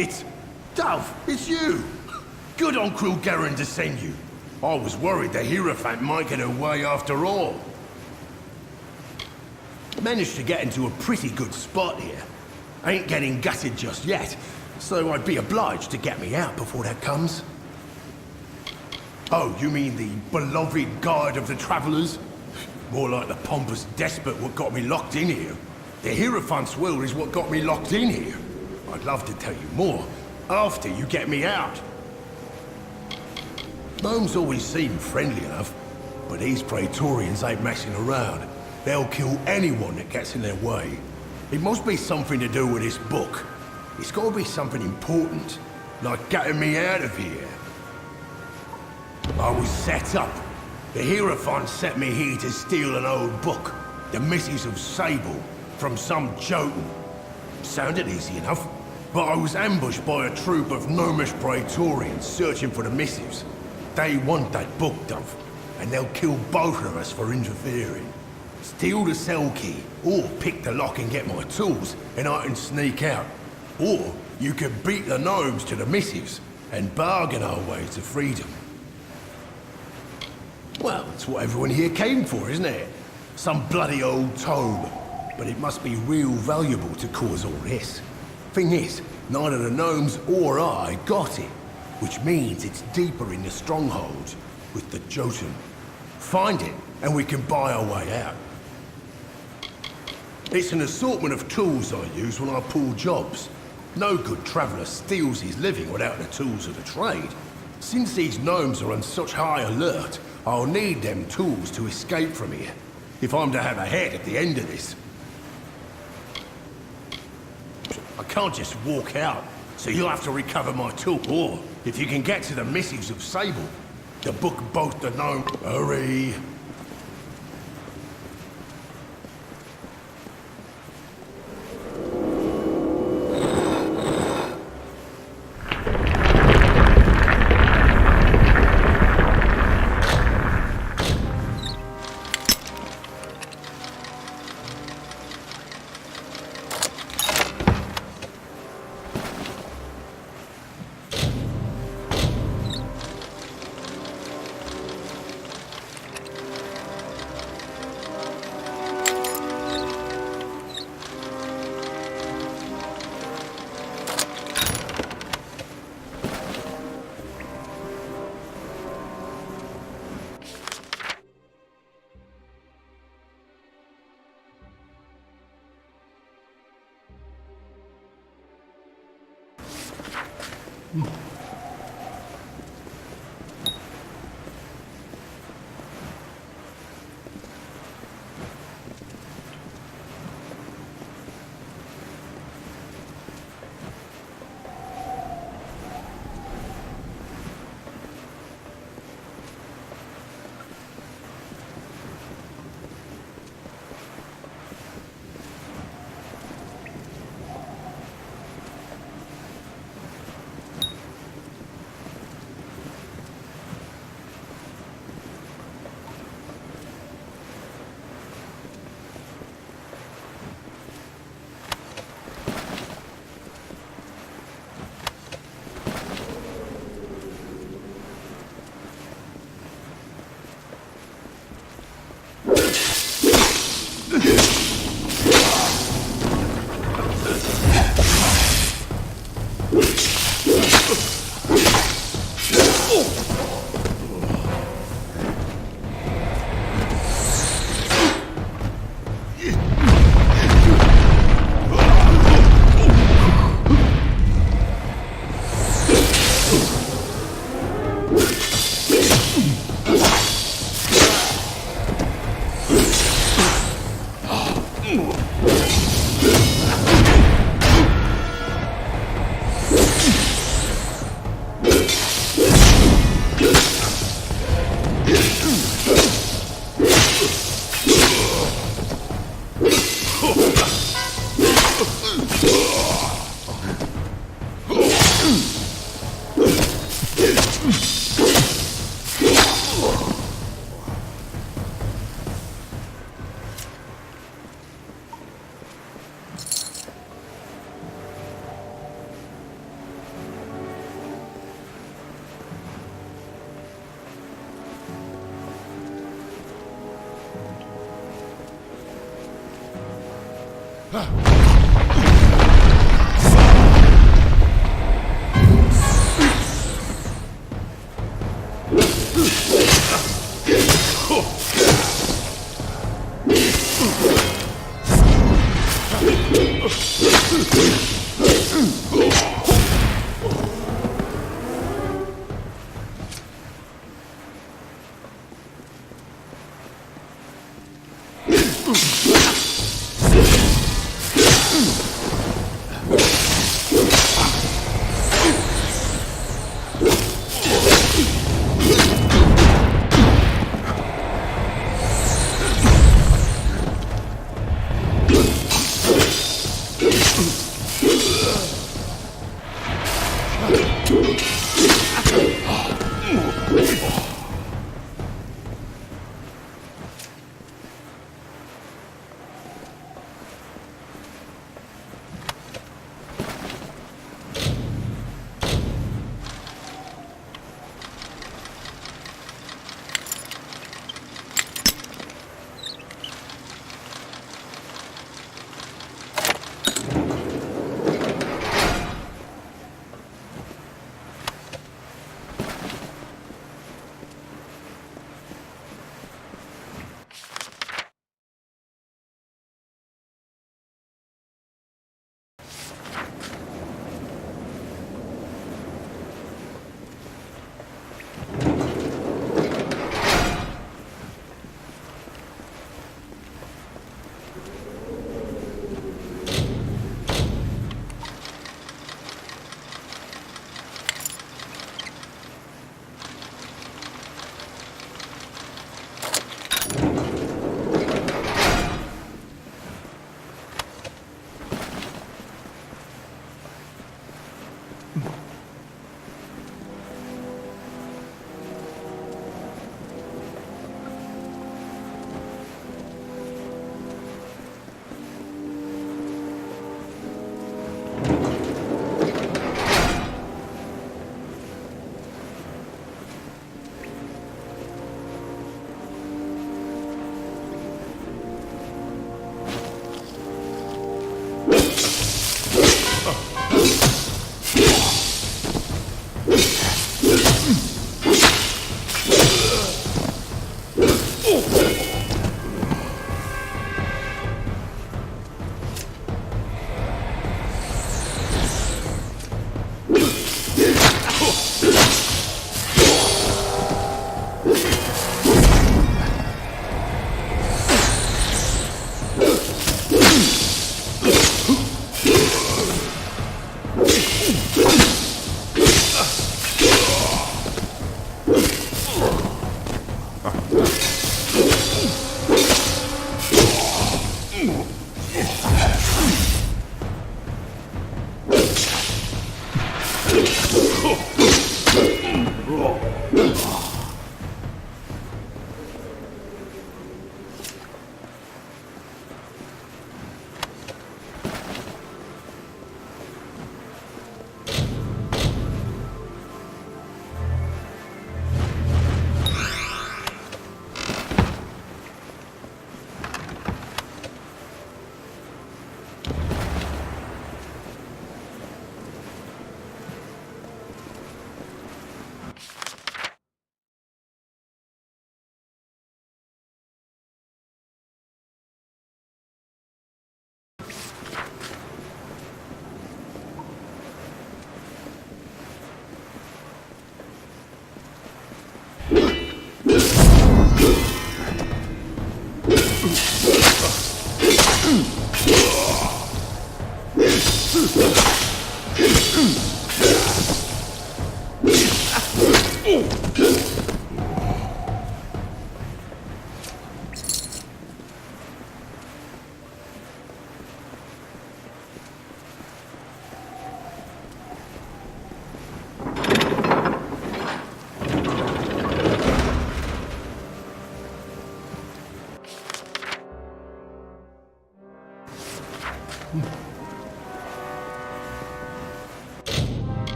It's... Dove, it's you! Good on Krulgarin to send you. I was worried the Hierophant might get away after all. Managed to get into a pretty good spot here. Ain't getting gutted just yet, so I'd be obliged to get me out before that comes. Oh, you mean the beloved guide of the travellers? More like the pompous despot what got me locked in here. The Hierophant's will is what got me locked in here. I'd love to tell you more, after you get me out. Gnomes always seem friendly enough, but these Praetorians ain't messing around. They'll kill anyone that gets in their way. It must be something to do with this book. It's got to be something important, like getting me out of here. I was set up. The Hierophant sent me here to steal an old book, The Missives of Sable, from some Jotun. Sounded easy enough, but I was ambushed by a troop of gnomish Praetorians searching for the missives. They want that book, Dove, and they'll kill both of us for interfering. Steal the cell key, or pick the lock and get my tools, and I can sneak out. Or you can beat the gnomes to the missives, and bargain our way to freedom. Well, it's what everyone here came for, isn't it? Some bloody old tome. But it must be real valuable to cause all this. Thing is, neither the gnomes or I got it, which means it's deeper in the stronghold with the Jotun. Find it, and we can buy our way out. It's an assortment of tools I use when I pull jobs. No good traveller steals his living without the tools of the trade. Since these gnomes are on such high alert, I'll need them tools to escape from here, if I'm to have a head at the end of this. I can't just walk out, so you'll have to recover my tool, or if you can get to the Missives of Sable, the book both the gnome... Hurry!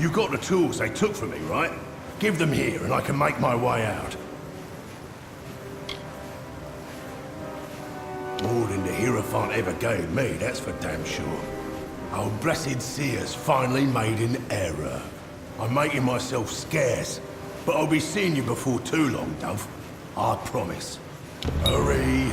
You got the tools they took from me, right? Give them here and I can make my way out. More than the Hierophant ever gave me, that's for damn sure. Our blessed seer's finally made an error. I'm making myself scarce, but I'll be seeing you before too long, Dove. I promise. Hurry.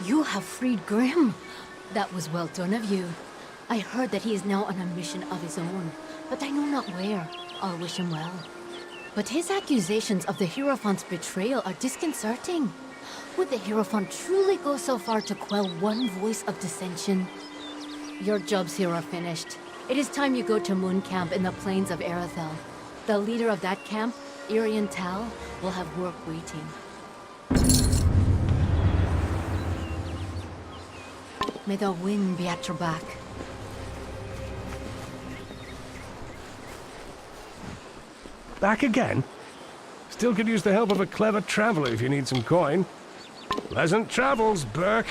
You have freed Grim. That was well done of you. I heard that he is now on a mission of his own, but I know not where. I'll wish him well. But his accusations of the Hierophant's betrayal are disconcerting. Would the Hierophant truly go so far to quell one voice of dissension? Your jobs here are finished. It is time you go to Moon Camp in the plains of Erethel. The leader of that camp, Irian Tal, will have work waiting. May the wind be at your back. Back again? Still could use the help of a clever traveler if you need some coin. Pleasant travels, Burke.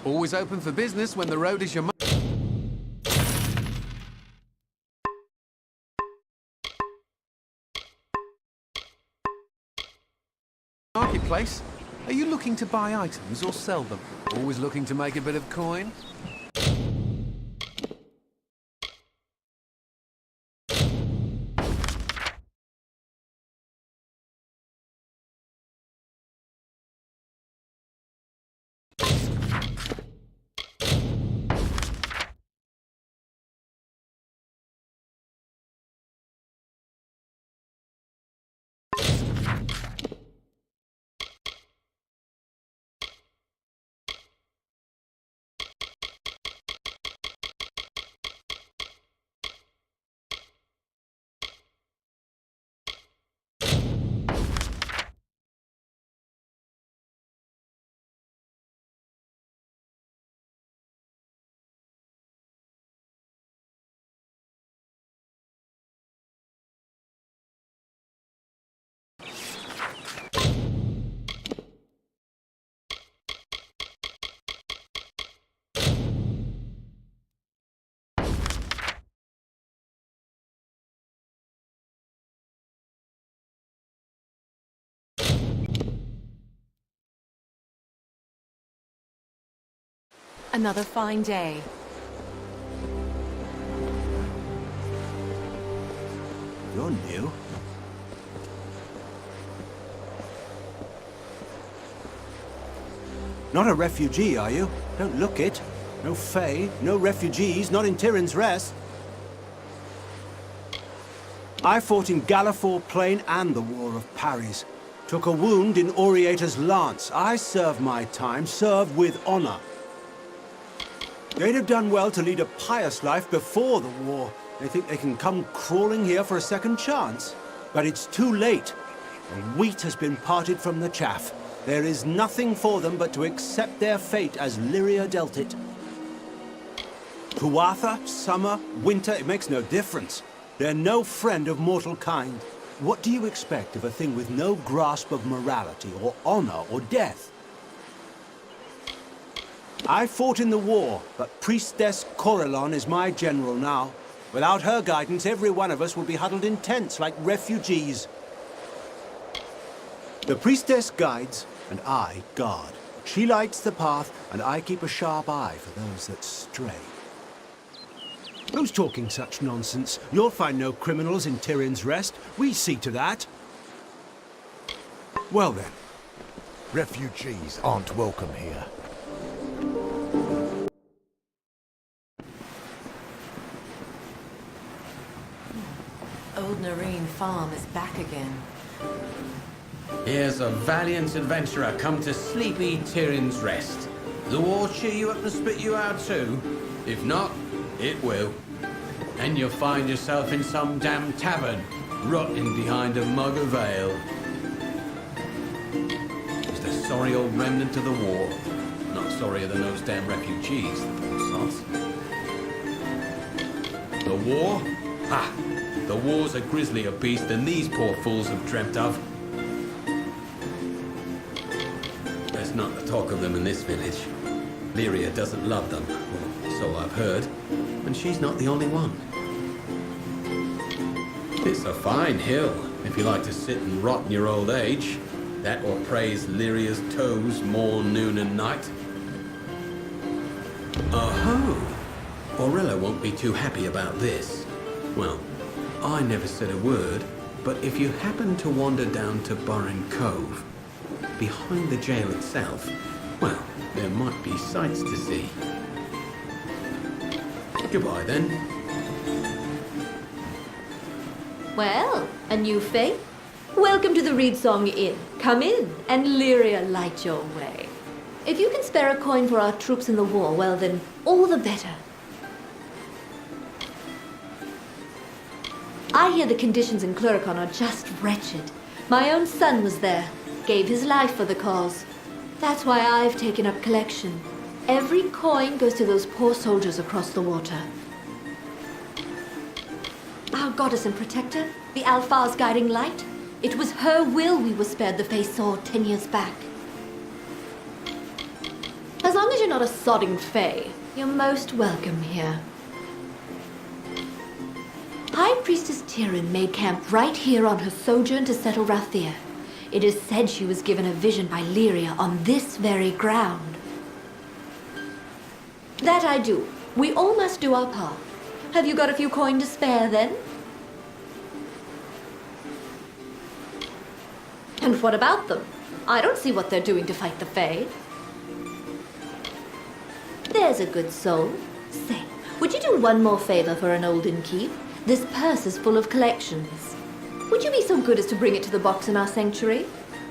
Always open for business when the road is your marketplace. Are you looking to buy items or sell them? Always looking to make a bit of coin? Another fine day. You're new. Not a refugee, are you? Don't look it. No Fae, no refugees, not in Tyrion's Rest. I fought in Gallifore Plain and the War of Paris. Took a wound in Oriator's lance. I served my time, served with honor. They'd have done well to lead a pious life before the war. They think they can come crawling here for a second chance. But it's too late. The wheat has been parted from the chaff. There is nothing for them but to accept their fate as Lyria dealt it. Tuatha, summer, winter, it makes no difference. They're no friend of mortal kind. What do you expect of a thing with no grasp of morality or honor or death? I fought in the war, but Priestess Corellon is my general now. Without her guidance, every one of us will be huddled in tents like refugees. The Priestess guides, and I guard. She lights the path, and I keep a sharp eye for those that stray. Who's talking such nonsense? You'll find no criminals in Tyrion's Rest. We see to that. Well then, refugees aren't welcome here. Old Nareen Farm is back again. Here's a valiant adventurer come to sleepy Tyrion's Rest. The war cheer you up and spit you out too? If not, it will. And you'll find yourself in some damn tavern, rotting behind a mug of ale. Just a sorry old remnant of the war. Not sorrier than those damn refugees, the poor sods. The war? Ha! The war's a grislier beast than these poor fools have dreamt of. There's not the talk of them in this village. Lyria doesn't love them, well, so I've heard, and she's not the only one. It's a fine hill, if you like to sit and rot in your old age. That or praise Lyria's toes morn, noon and night. Oh-ho! Aurella won't be too happy about this. Well, I never said a word, but if you happen to wander down to Burren Cove, behind the jail itself, well, there might be sights to see. Goodbye, then. Well, a new faith? Welcome to the Reedsong Inn. Come in, and Lyria light your way. If you can spare a coin for our troops in the war, well then, all the better. I hear the conditions in Cluricon are just wretched. My own son was there, gave his life for the cause. That's why I've taken up collection. Every coin goes to those poor soldiers across the water. Our goddess and protector, the Alfar's guiding light, it was her will we were spared the face sword 10 years back. As long as you're not a sodding fae, you're most welcome here. High Priestess Tyrion made camp right here on her sojourn to settle Rathir. It is said she was given a vision by Lyria on this very ground. That I do. We all must do our part. Have you got a few coin to spare, then? And what about them? I don't see what they're doing to fight the Fae. There's a good soul. Say, would you do one more favor for an olden keep? This purse is full of collections. Would you be so good as to bring it to the box in our sanctuary?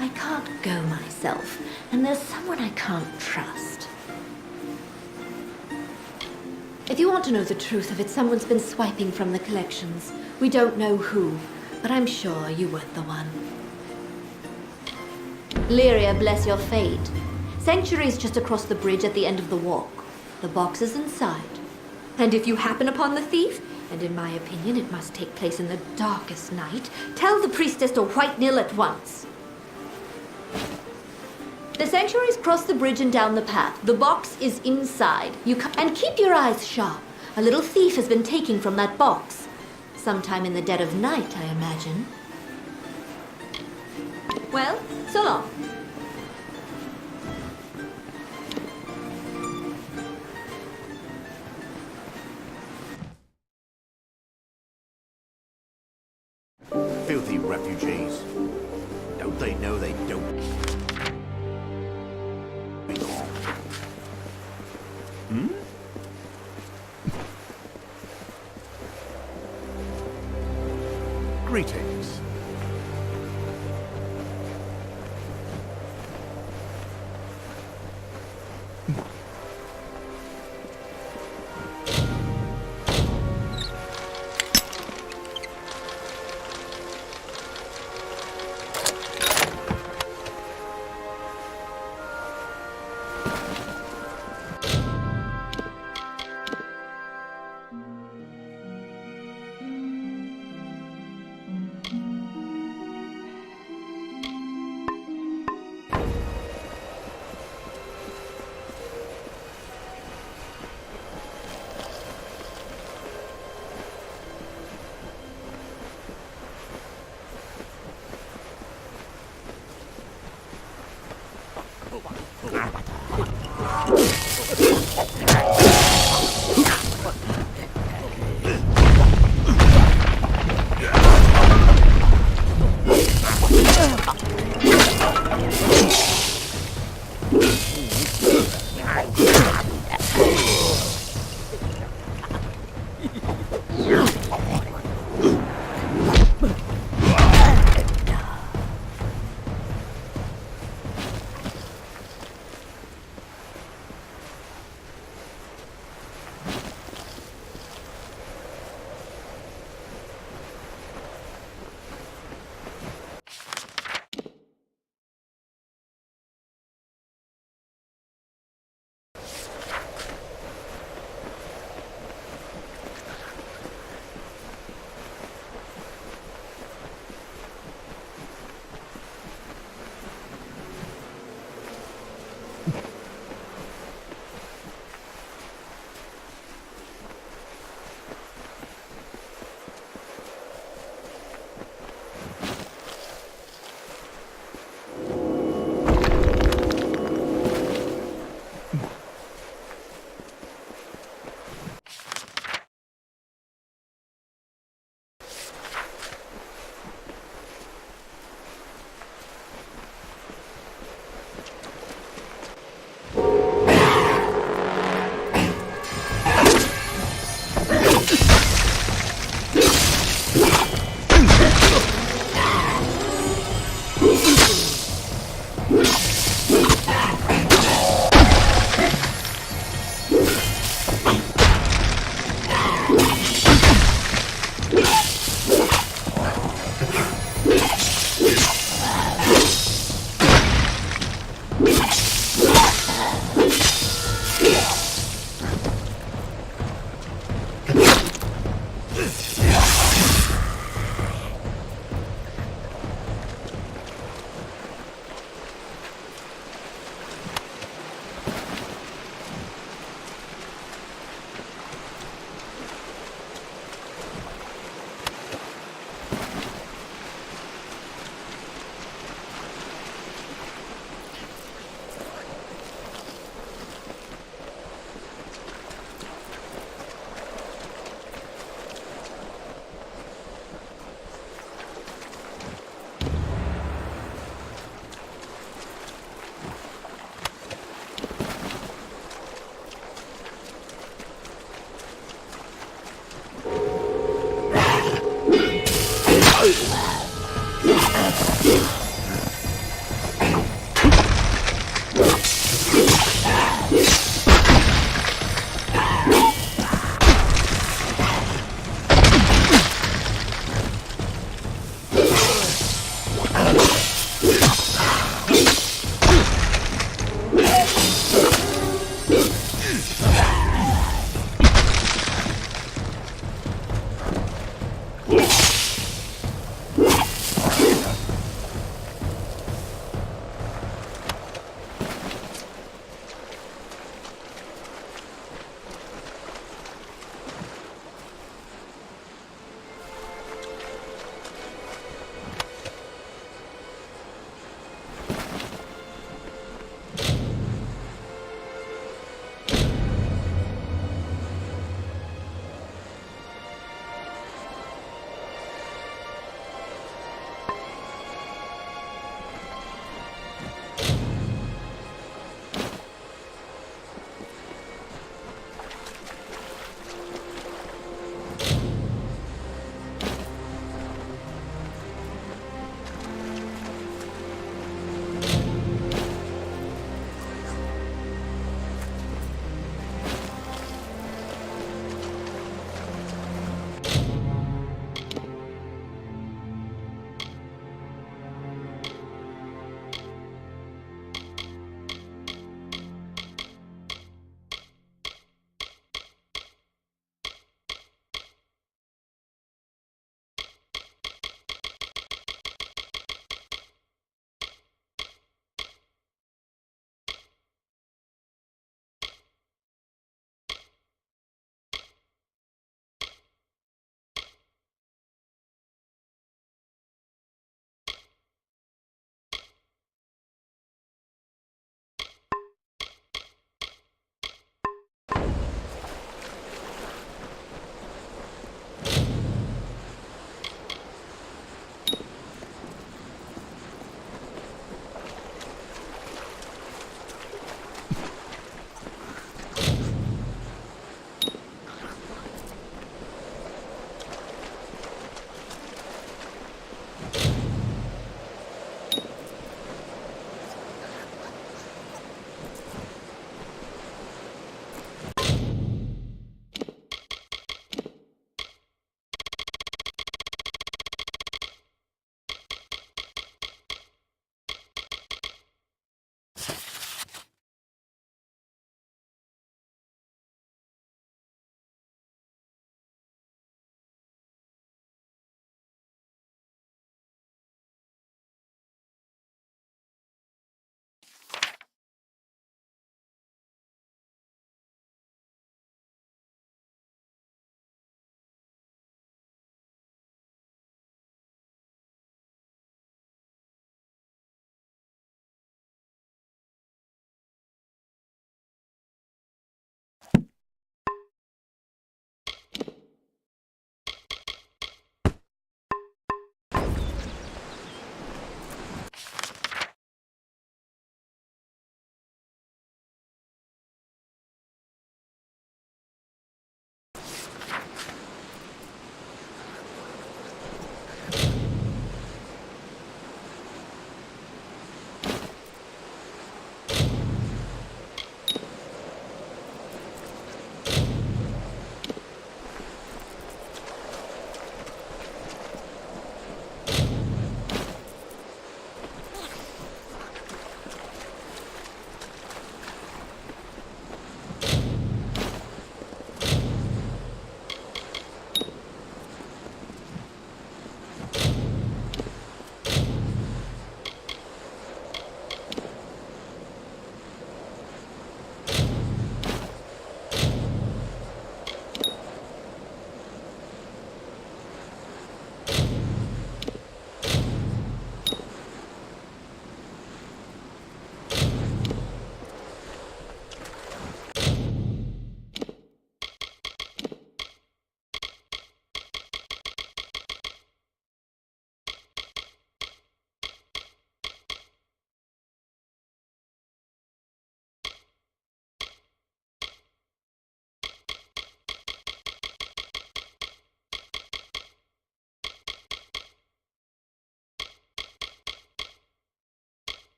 I can't go myself, and there's someone I can't trust. If you want to know the truth of it, someone's been swiping from the collections. We don't know who, but I'm sure you weren't the one. Lyria, bless your fate. Sanctuary's just across the bridge at the end of the walk. The box is inside. And if you happen upon the thief, and in my opinion it must take place in the darkest night, tell the priestess to white nil at once. The sanctuary's crossed the bridge and down the path. The box is inside. And keep your eyes sharp. A little thief has been taking from that box. Sometime in the dead of night, I imagine. Well, so long. Filthy refugees. Don't they know they don't belong? Hmm? Greetings.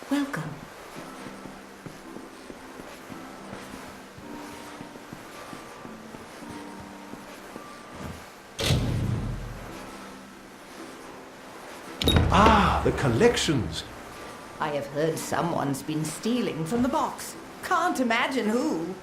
Welcome. Ah, the collections. I have heard someone's been stealing from the box. Can't imagine who.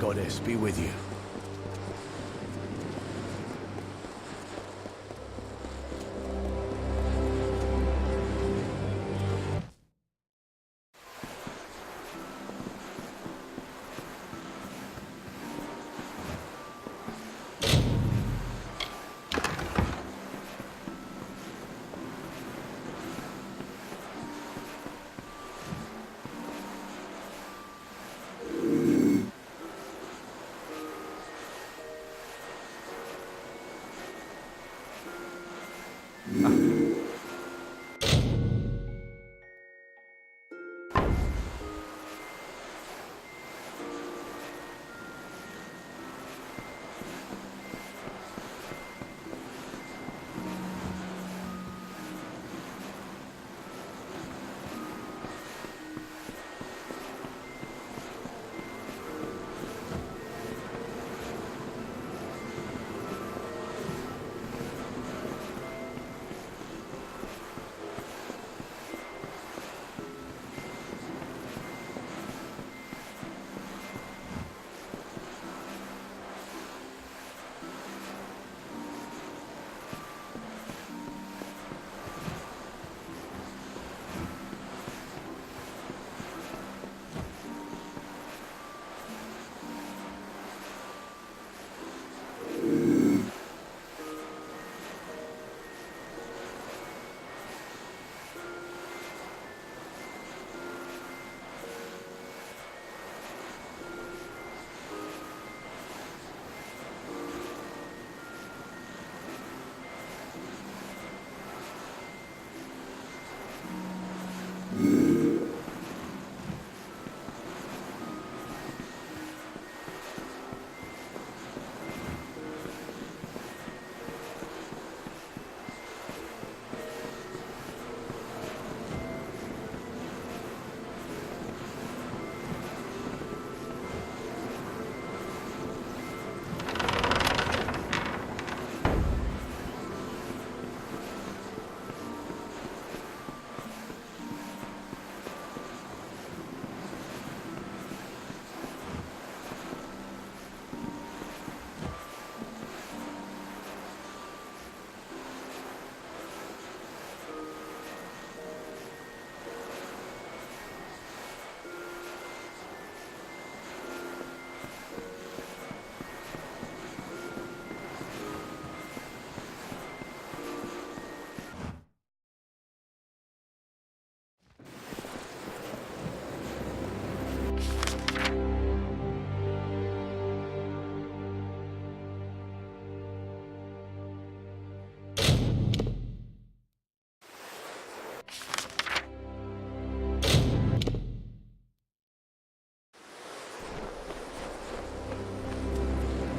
Goddess be with you.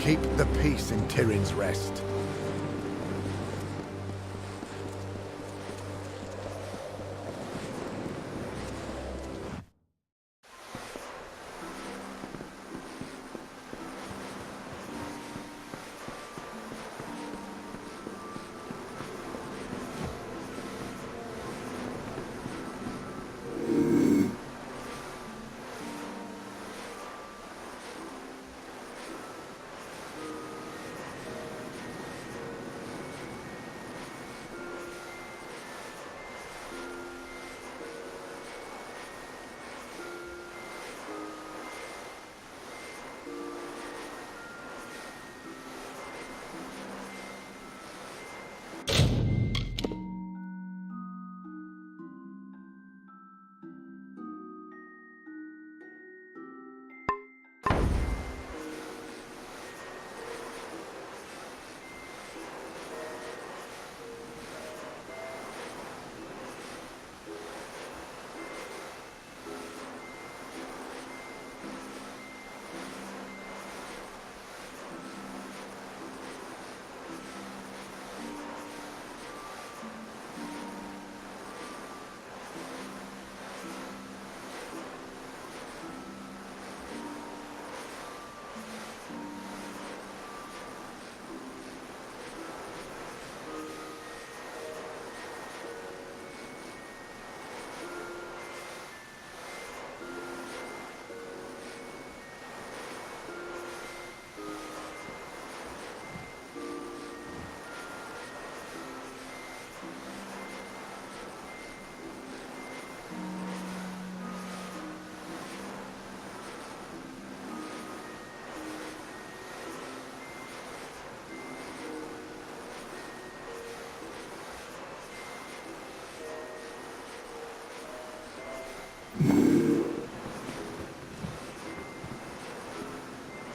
Keep the peace in Tyrion's Rest.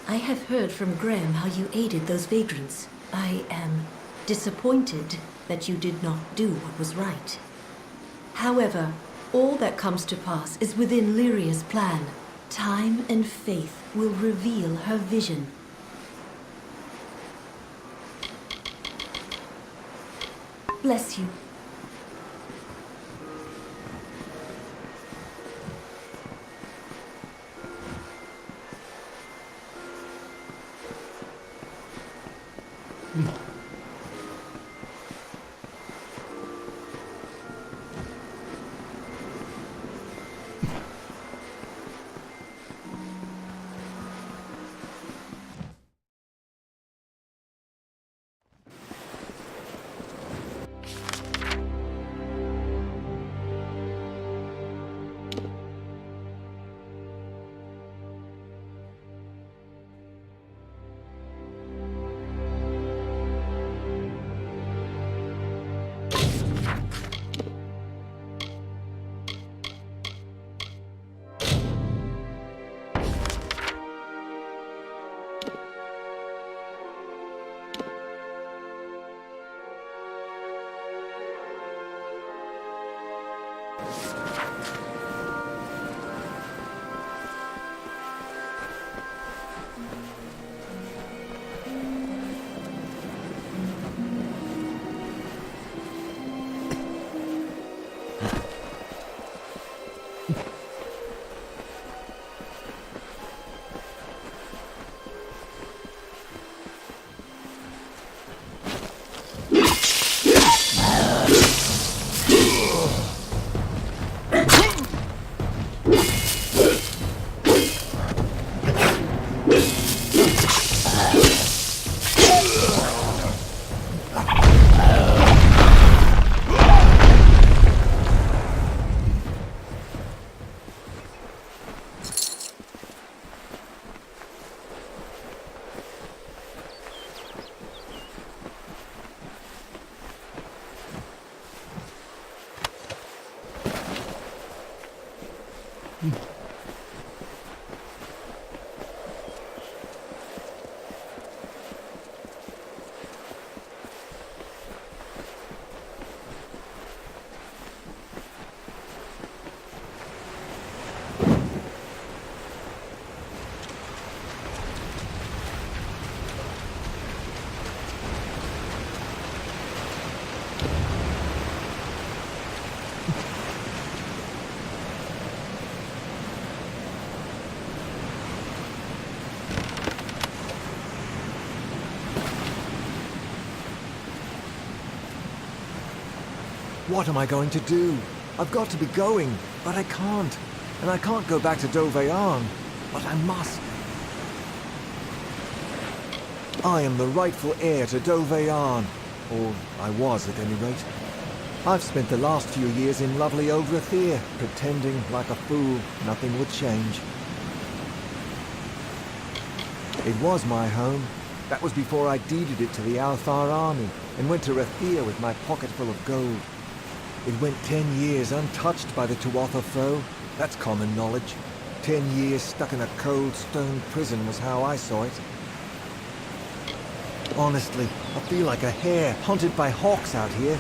I have heard from Graham how you aided those vagrants. I am disappointed that you did not do what was right. However, all that comes to pass is within Lyria's plan. Time and faith will reveal her vision. Bless you. What am I going to do? I've got to be going, but I can't. And I can't go back to Doveyan, but I must. I am the rightful heir to Doveyan, or I was at any rate. I've spent the last few years in lovely old Rathir, pretending like a fool nothing would change. It was my home. That was before I deeded it to the Althar army and went to Rathir with my pocket full of gold. It went 10 years untouched by the Tuatha foe. That's common knowledge. 10 years stuck in a cold stone prison was how I saw it. Honestly, I feel like a hare hunted by hawks out here.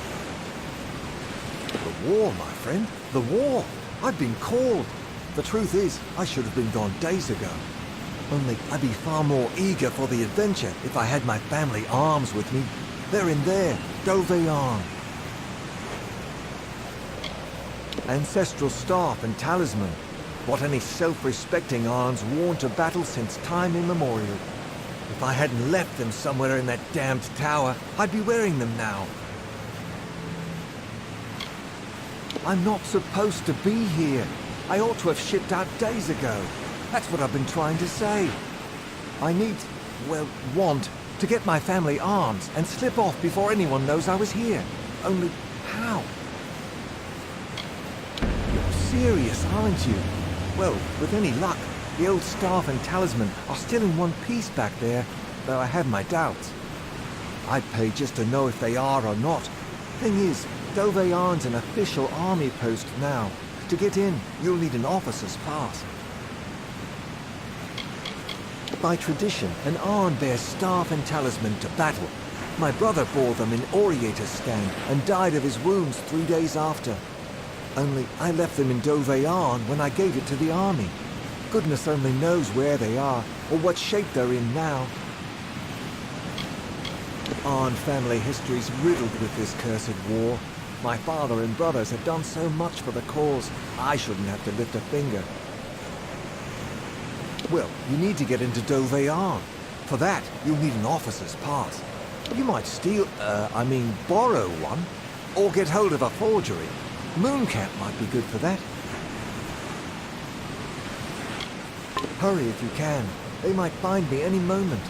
The war, my friend. The war. I've been called. The truth is, I should have been gone days ago. Only I'd be far more eager for the adventure if I had my family arms with me. They're in there, Doveyan. Ancestral staff and talisman. What any self-respecting Arn's worn to battle since time immemorial. If I hadn't left them somewhere in that damned tower, I'd be wearing them now. I'm not supposed to be here. I ought to have shipped out days ago. That's what I've been trying to say. I need, well, want to get my family arms and slip off before anyone knows I was here. Only how? You're serious, aren't you? Well, with any luck, the old staff and talisman are still in one piece back there, though I have my doubts. I'd pay just to know if they are or not. Thing is, Doveyan's an official army post now. To get in, you'll need an officer's pass. By tradition, an Arn bears staff and talisman to battle. My brother bore them in Oriator's stand and died of his wounds 3 days after. Only I left them in Doveyan when I gave it to the army. Goodness only knows where they are, or what shape they're in now. Arn family history's riddled with this cursed war. My father and brothers have done so much for the cause, I shouldn't have to lift a finger. Well, you need to get into Doveyan. For that, you'll need an officer's pass. You might borrow one, or get hold of a forgery. Mooncamp might be good for that. Hurry if you can. They might find me any moment.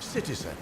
Citizen.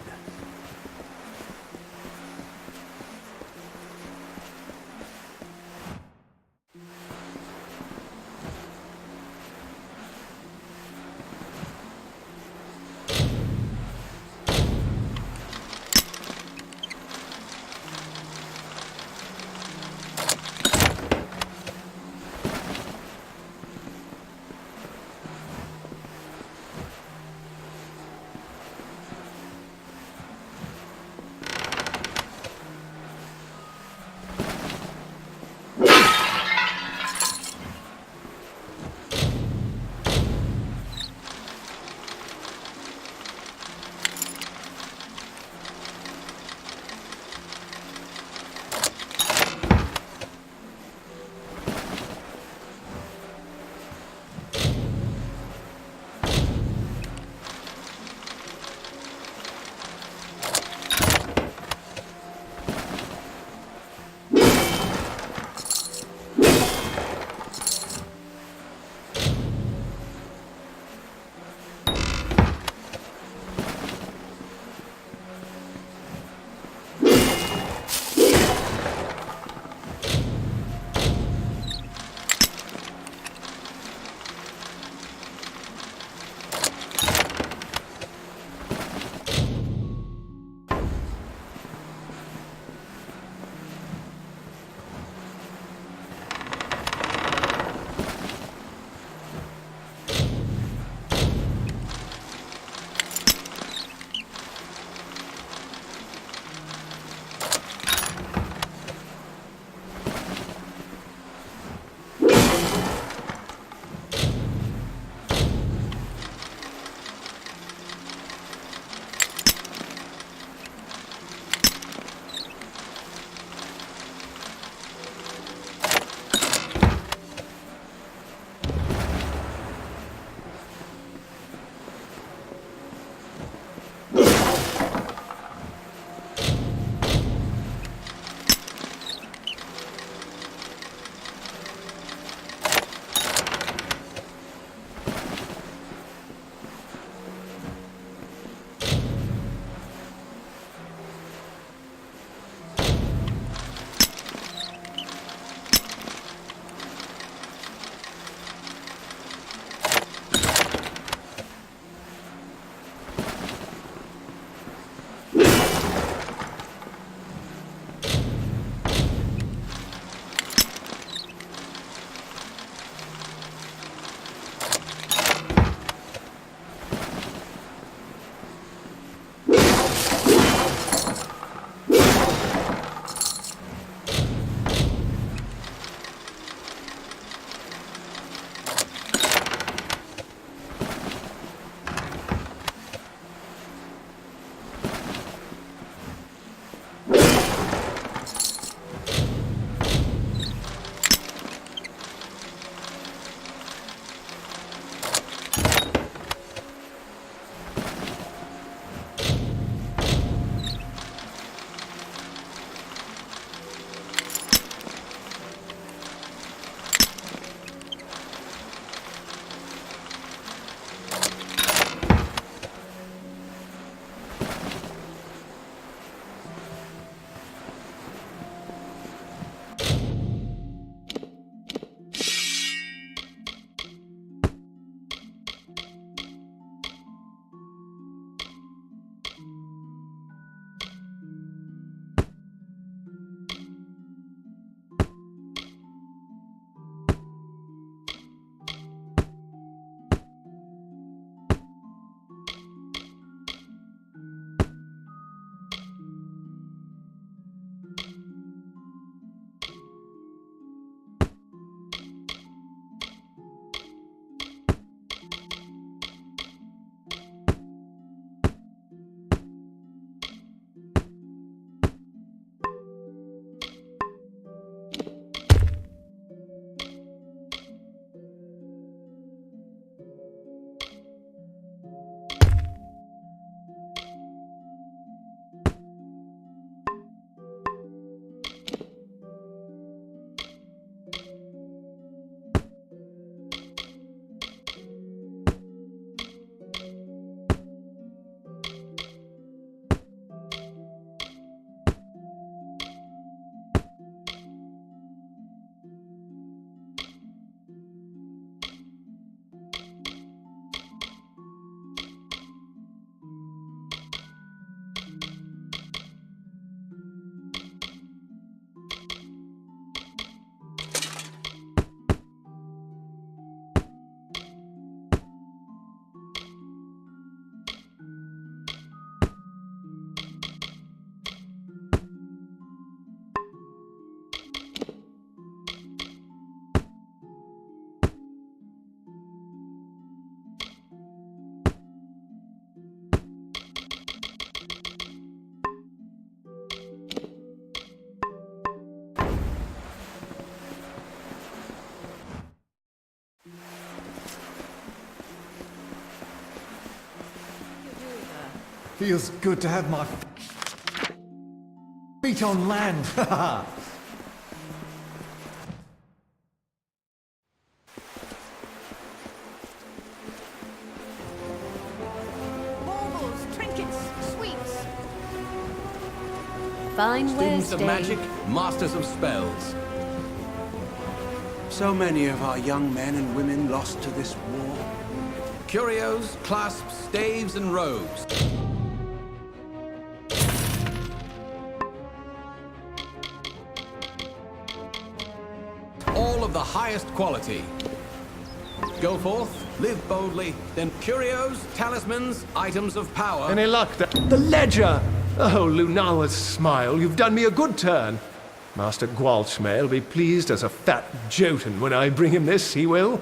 Feels good to have my feet on land. Baubles, trinkets, sweets. Fine wear, Students of magic, masters of spells. So many of our young men and women lost to this war. Curios, clasps, staves, and robes. All of the highest quality. Go forth, live boldly, then curios, talismans, items of power. Any luck? The ledger! Oh, Lunawa's smile, you've done me a good turn. Master Gwalchmay will be pleased as a fat Jotun when I bring him this, he will.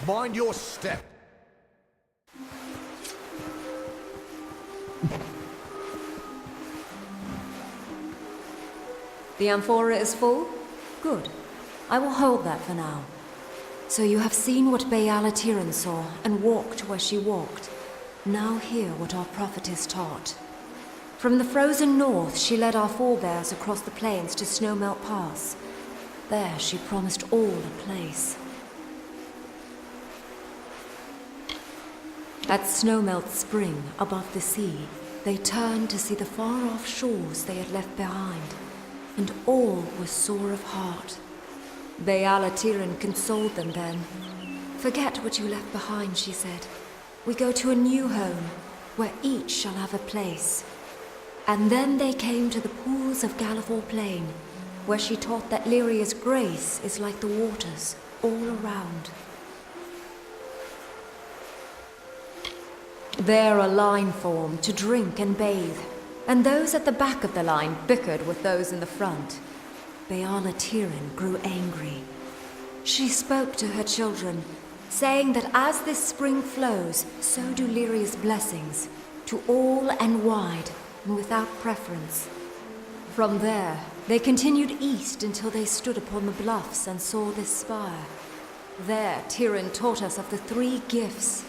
Mind your step. The amphora is full? Good. I will hold that for now. So you have seen what Bayala saw, and walked where she walked. Now hear what our prophetess taught. From the frozen north, she led our forebears across the plains to Snowmelt Pass. There she promised all a place. At Snowmelt Spring, above the sea, they turned to see the far-off shores they had left behind, and all were sore of heart. Bayala consoled them then. "Forget what you left behind," she said. "We go to a new home, where each shall have a place." And then they came to the pools of Gallifore Plain, where she taught that Lyria's grace is like the waters all around. There a line formed to drink and bathe, and those at the back of the line bickered with those in the front. Bayala grew angry. She spoke to her children, saying that as this spring flows, so do Lyria's blessings, to all and wide, and without preference. From there, they continued east until they stood upon the bluffs and saw this spire. There, Tyrion taught us of the 3 gifts.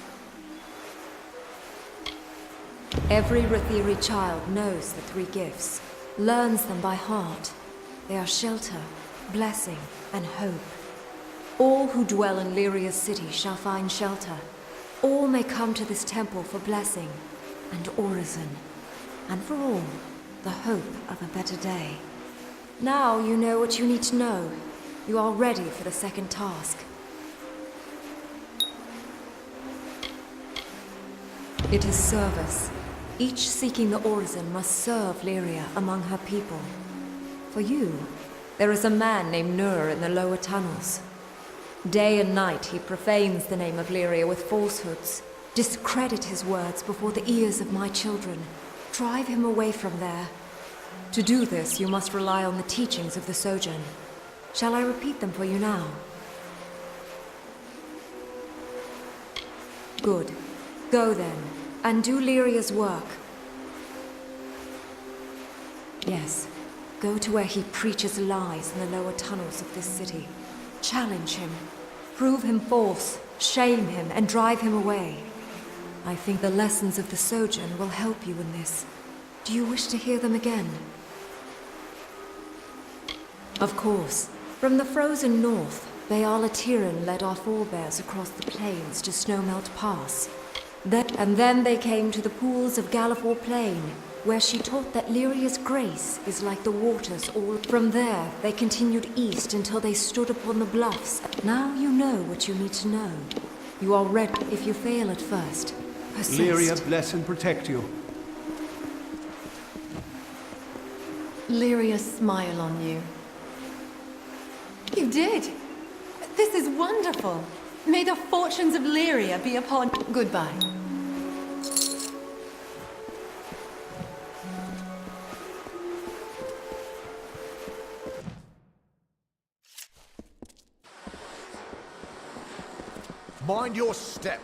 Every Rithiri child knows the 3 gifts, learns them by heart. They are shelter, blessing, and hope. All who dwell in Lyria's city shall find shelter. All may come to this temple for blessing and orison, and for all, the hope of a better day. Now you know what you need to know. You are ready for the second task. It is service. Each seeking the orison must serve Lyria among her people. For you, there is a man named Nur in the lower tunnels. Day and night he profanes the name of Lyria with falsehoods. Discredit his words before the ears of my children. Drive him away from there. To do this, you must rely on the teachings of the Sojourn. Shall I repeat them for you now? Good. Go then, and do Lyria's work. Yes, go to where he preaches lies in the lower tunnels of this city. Challenge him. Prove him false, shame him, and drive him away. I think the lessons of the Sojourn will help you in this. Do you wish to hear them again? Of course. From the frozen north, Bayala led our forebears across the plains to Snowmelt Pass. Then they came to the pools of Gallifore Plain, where she taught that Lyria's grace is like the waters all. From there, they continued east until they stood upon the bluffs. Now you know what you need to know. You are ready if you fail at first. Persist. Lyria bless and protect you. Lyria smile on you. You did! This is wonderful! May the fortunes of Lyria be upon... Goodbye. Mind your step.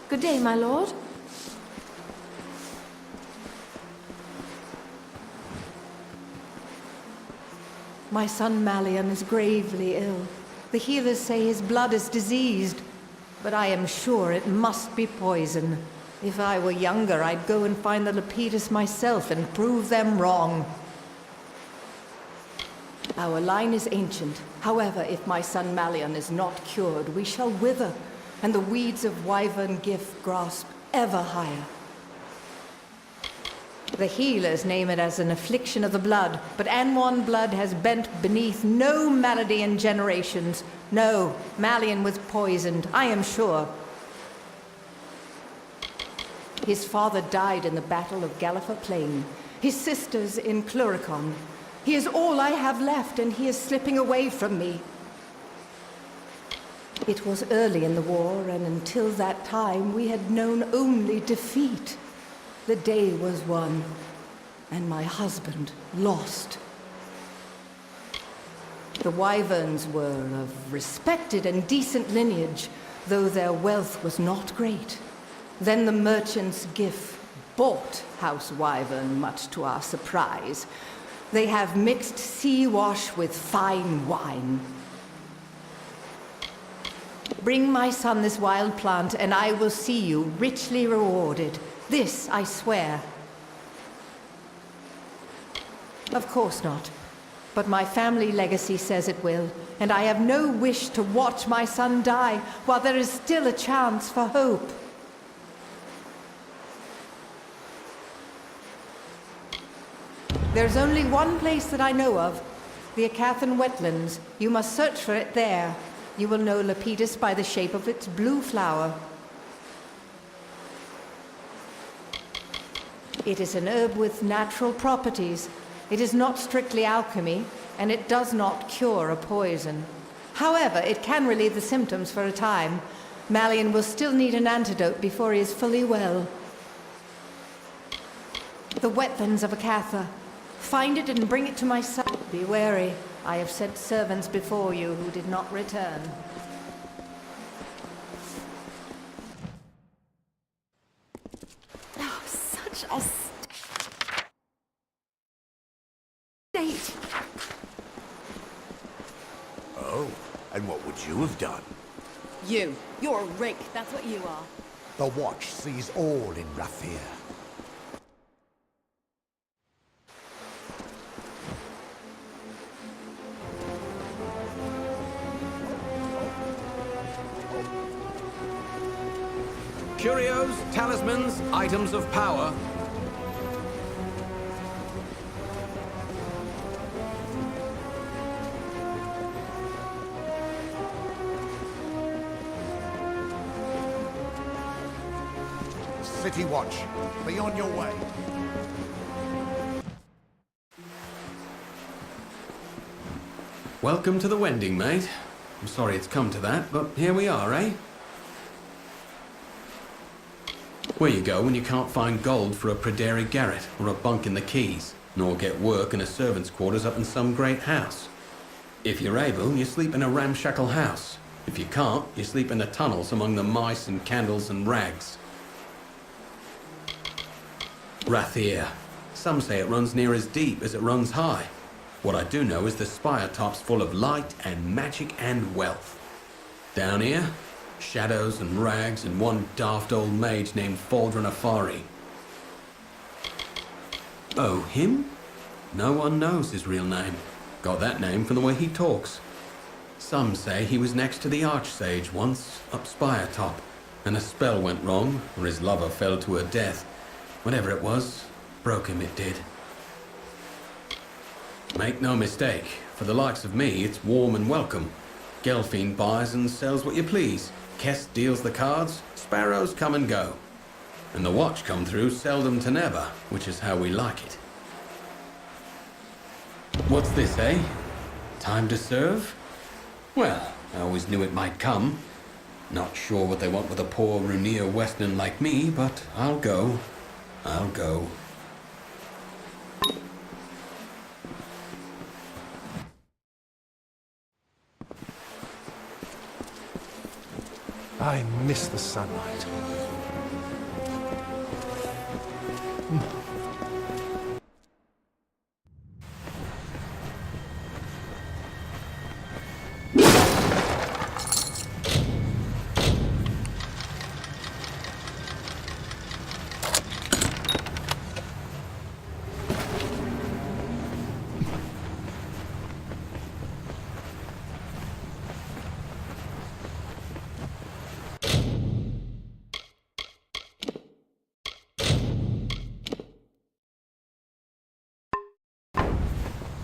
Good day, my lord. My son Malian is gravely ill. The healers say his blood is diseased, but I am sure it must be poison. If I were younger, I'd go and find the Lepidus myself and prove them wrong. Our line is ancient. However, if my son Malian is not cured, we shall wither, and the weeds of wyvern gift grasp ever higher. The healers name it as an affliction of the blood, but Anwan blood has bent beneath no malady in generations. No, Malian was poisoned, I am sure. His father died in the Battle of Galliford Plain, his sisters in Cluricon. He is all I have left, and he is slipping away from me. It was early in the war, and until that time we had known only defeat. The day was won, and my husband lost. The wyverns were of respected and decent lineage, though their wealth was not great. Then the merchant's gift bought House Wyvern, much to our surprise. They have mixed sea wash with fine wine. Bring my son this wild plant, and I will see you richly rewarded. This I swear. Of course not. But my family legacy says it will, and I have no wish to watch my son die while there is still a chance for hope. There's only one place that I know of, the Acathan wetlands. You must search for it there. You will know Lepidus by the shape of its blue flower. It is an herb with natural properties. It is not strictly alchemy, and it does not cure a poison. However, it can relieve the symptoms for a time. Malian will still need an antidote before he is fully well. The wetlands of Acatha. Find it and bring it to my son. Be wary. I have sent servants before you who did not return. Oh, such a state. Oh, and what would you have done? You're a rake, that's what you are. The Watch sees all in Rathir. Curios, talismans, items of power. City Watch, be on your way. Welcome to the Wending, mate. I'm sorry it's come to that, but here we are, eh? Where you go when you can't find gold for a Praderi garret or a bunk in the Keys, nor get work in a servant's quarters up in some great house. If you're able, you sleep in a ramshackle house. If you can't, you sleep in the tunnels among the mice and candles and rags. Rathir. Some say it runs near as deep as it runs high. What I do know is the spire top's full of light and magic and wealth. Down here, shadows and rags and one daft old mage named Faldron Afari. Oh, him? No one knows his real name. Got that name from the way he talks. Some say he was next to the Archsage once, up Spire Top, and a spell went wrong, or his lover fell to her death. Whatever it was, broke him it did. Make no mistake, for the likes of me, it's warm and welcome. Gelfine buys and sells what you please. Kest deals the cards, sparrows come and go. And the Watch come through seldom to never, which is how we like it. What's this, eh? Time to serve? Well, I always knew it might come. Not sure what they want with a poor Runir Westerner like me, but I'll go. I'll go. I miss the sunlight.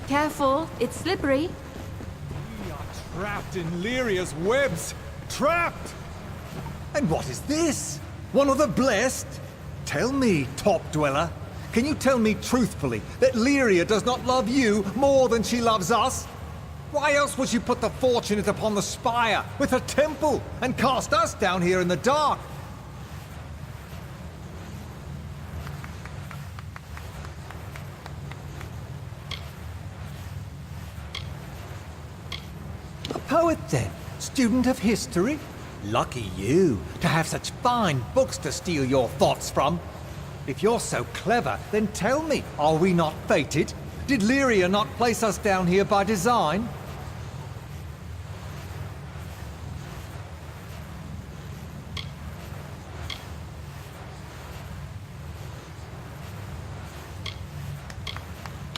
Careful, it's slippery. We are trapped in Lyria's webs. Trapped! And what is this? One of the blessed? Tell me, top dweller. Can you tell me truthfully that Lyria does not love you more than she loves us? Why else would she put the fortunate upon the spire with her temple and cast us down here in the dark? A poet then? Student of history? Lucky you, to have such fine books to steal your thoughts from. If you're so clever, then tell me, are we not fated? Did Lyria not place us down here by design?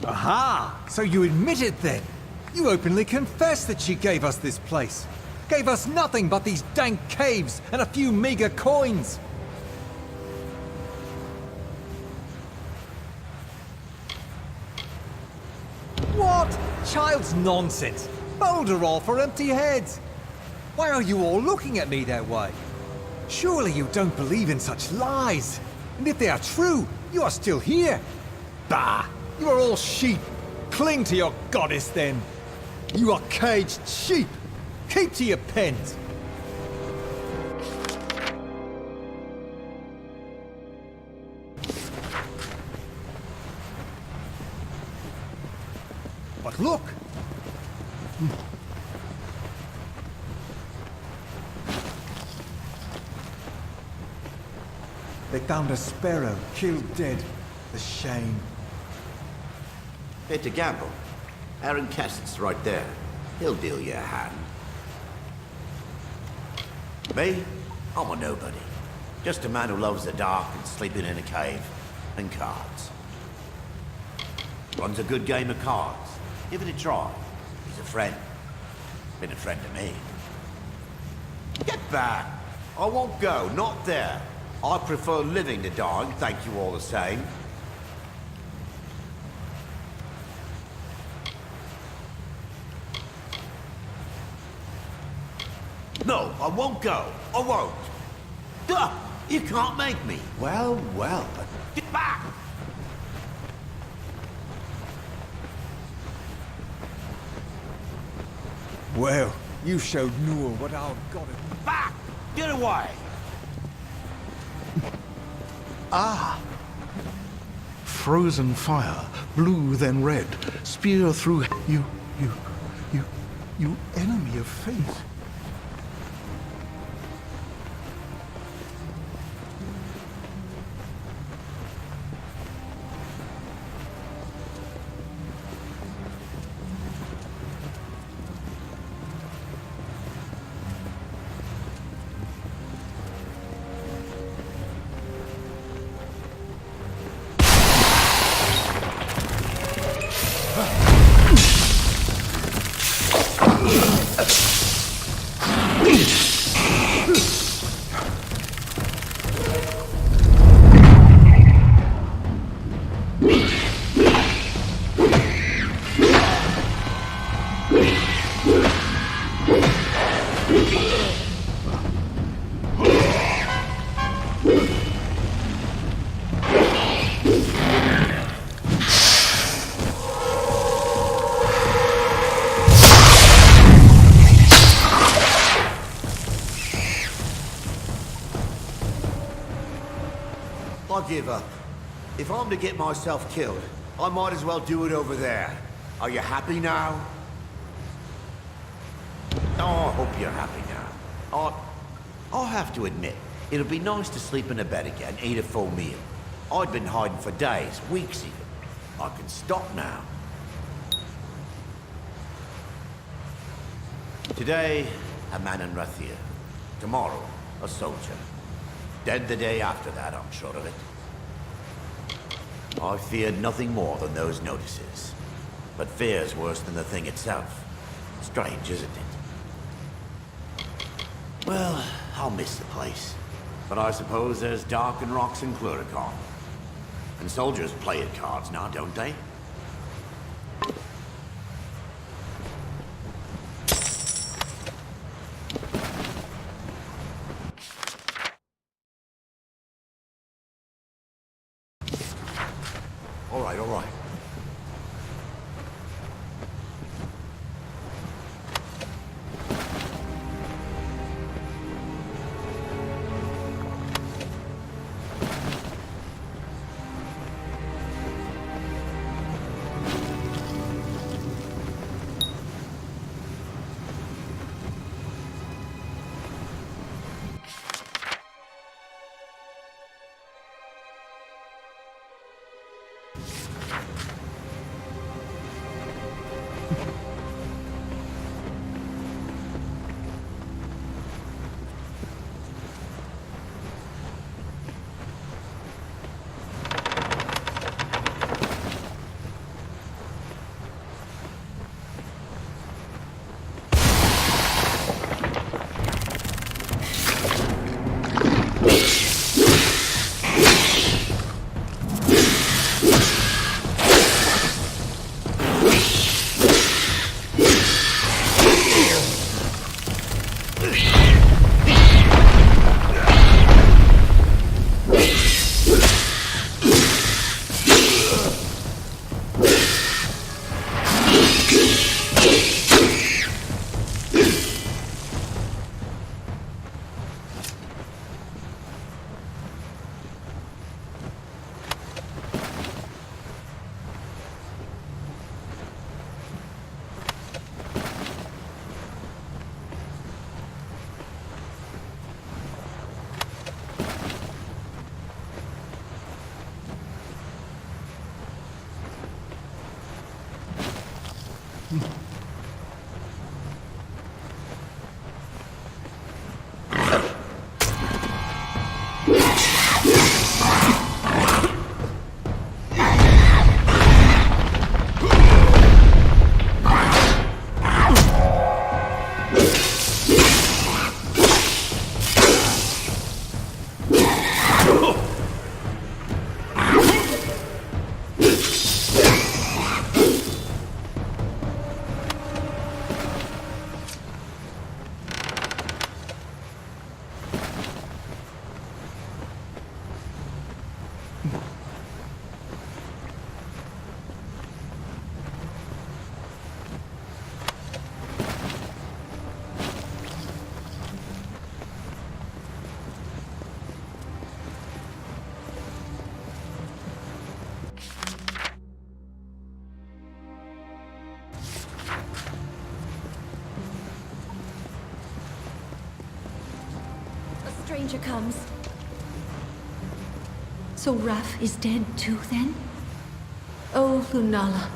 Aha! So you admit it then? You openly confess that she gave us this place. Gave us nothing but these dank caves and a few meager coins. What? Child's nonsense. Boulder all for empty heads. Why are you all looking at me that way? Surely you don't believe in such lies. And if they are true, you are still here. Bah! You are all sheep. Cling to your goddess then. You are caged sheep. Keep to your pens. But look! They found a sparrow killed dead. The shame. It's a gamble. Aaron Cassidy's right there. He'll deal you a hand. Me? I'm a nobody. Just a man who loves the dark and sleeping in a cave. And cards. Runs a good game of cards. Give it a try. He's a friend. Been a friend to me. Get back! I won't go, not there. I prefer living to dying, thank you all the same. No, I won't go. I won't. Duh! You can't make me. Well, well, but get back! Well, you showed Noor what our god is. Back! Get away! Ah! Frozen fire, blue then red, spear through you enemy of faith. I give up. If I'm to get myself killed, I might as well do it over there. Are you happy now? Oh, I hope you're happy now. I'll have to admit, it'll be nice to sleep in a bed again, eat a full meal. I'd been hiding for days, weeks even. I can stop now. Today, a man in Rathir. Tomorrow, a soldier. Dead the day after that, I'm sure of it. I feared nothing more than those notices. But fear's worse than the thing itself. Strange, isn't it? Well, I'll miss the place. But I suppose there's Dark and Rocks in Cluricon. And soldiers play at cards now, don't they? All right, all right. Stranger comes. So Raff is dead too, then? Oh, Lunala,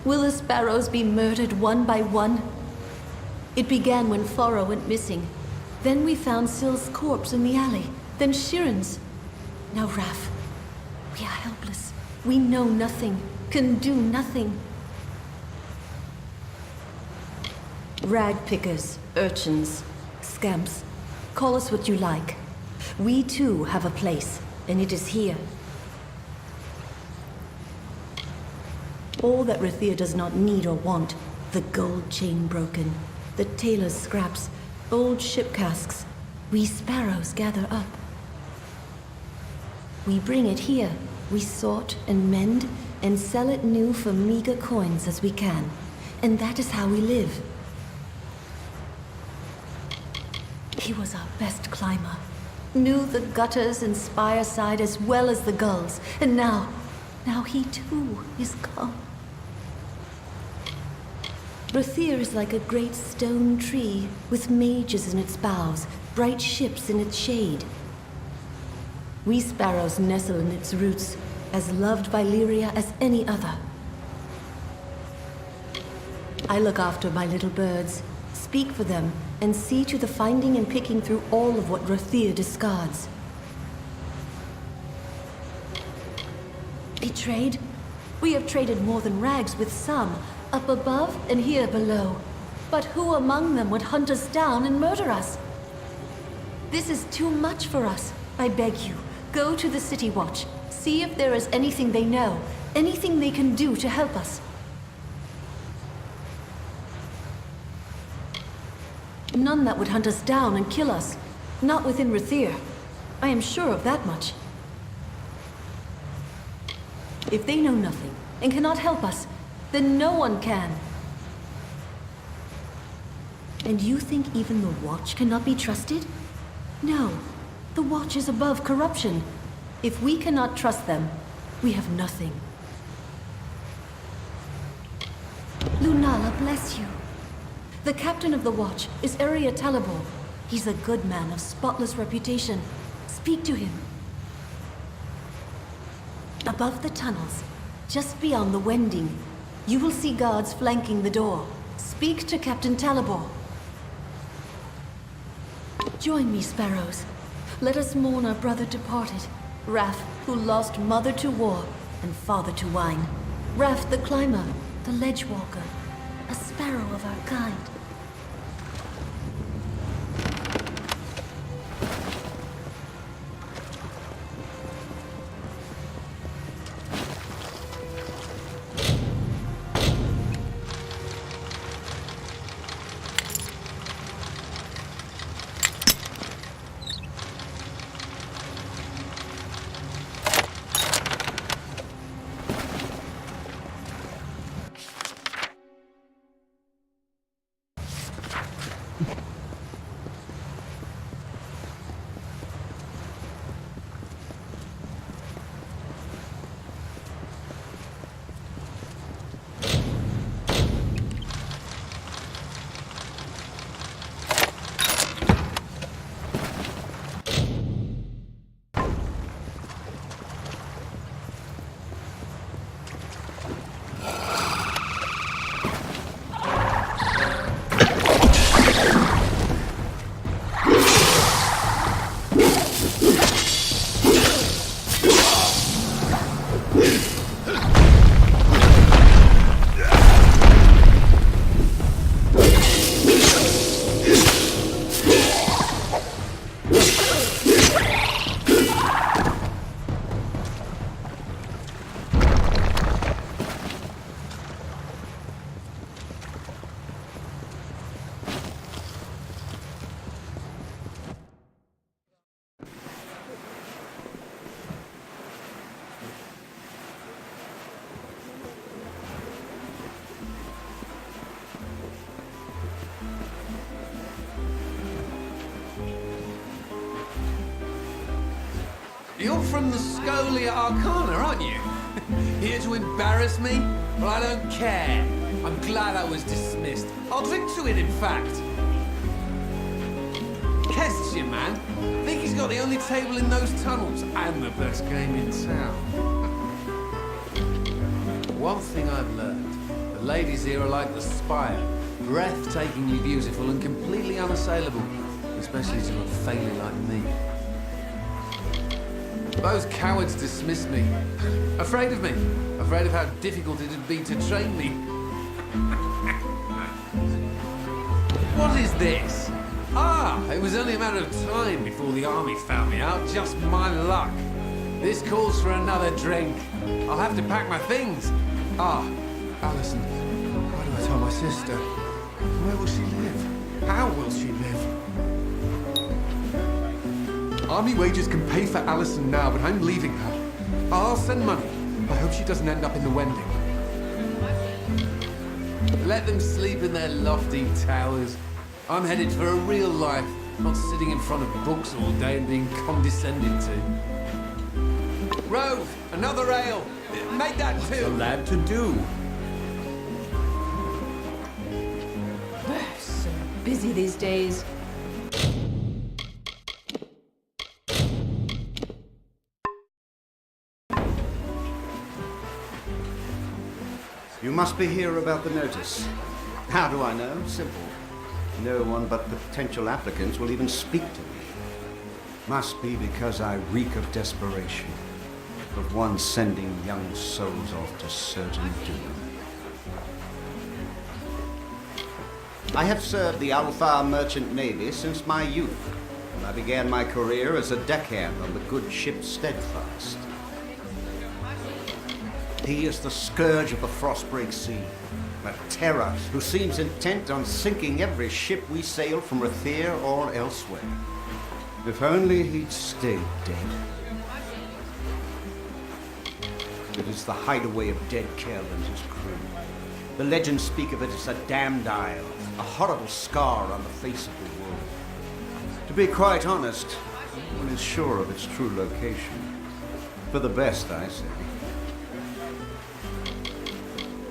will the sparrows be murdered one by one? It began when Thora went missing. Then we found Syl's corpse in the alley. Then Shiren's. Now Raff. We are helpless. We know nothing. Can do nothing. Rag pickers, urchins, scamps. Call us what you like. We too have a place, and it is here. All that Rathir does not need or want, the gold chain broken, the tailor's scraps, old ship casks, we sparrows gather up. We bring it here. We sort and mend and sell it new for meager coins as we can. And that is how we live. He was our best climber. knew the gutters and spire side as well as the gulls, and now he too is gone. Rathir is like a great stone tree, with mages in its boughs, bright ships in its shade. We sparrows nestle in its roots, as loved by Lyria as any other. I look after my little birds, speak for them, and see to the finding and picking through all of what Rathir discards. Betrayed? We have traded more than rags with some, up above and here below. But who among them would hunt us down and murder us? This is too much for us. I beg you, go to the City Watch. See if there is anything they know, anything they can do to help us. None that would hunt us down and kill us. Not within Rathir. I am sure of that much. If they know nothing and cannot help us, then no one can. And you think even the Watch cannot be trusted? No. The Watch is above corruption. If we cannot trust them, we have nothing. Lunala bless you. The captain of the Watch is Area Talabor. He's a good man of spotless reputation. Speak to him. Above the tunnels, just beyond the Wending, you will see guards flanking the door. Speak to Captain Talabor. Join me, sparrows. Let us mourn our brother departed. Raph, who lost mother to war and father to wine. Raph the climber, the ledge walker, a sparrow of our kind. You're from the Scholia Arcana, aren't you? Here to embarrass me? Well, I don't care. I'm glad I was dismissed. I'll drink to it, in fact. Kestia, man. I think he's got the only table in those tunnels and the best game in town. One thing I've learned. The ladies here are like the spire. Breathtakingly beautiful and completely unassailable. Especially to a failure like me. Those cowards dismissed me. Afraid of me. Afraid of how difficult it'd be to train me. What is this? Ah, it was only a matter of time before the army found me out. Just my luck. This calls for another drink. I'll have to pack my things. Ah, Alison. Why do I tell my sister? Where will she live? How will she live? Army wages can pay for Alison now, but I'm leaving her. I'll send money. I hope she doesn't end up in the Wending. Let them sleep in their lofty towers. I'm headed for a real life, Not sitting in front of books all day and being condescended to. Rove, another ale. Make that What's a two. lad to do? So busy these days. You must be here about the notice. How do I know? Simple. No one but potential applicants will even speak to me. Must be because I reek of desperation, of one sending young souls off to certain doom. I have served the Alpha Merchant Navy since my youth, when I began my career as a deckhand on the good ship Steadfast. He is the scourge of the Frostbreak Sea, a terror who seems intent on sinking every ship we sail from Rathir or elsewhere. If only he'd stayed dead. It is the hideaway of Dead Kell and his crew. The legends speak of it as a damned isle, a horrible scar on the face of the world. To be quite honest, one is sure of its true location. For the best, I say.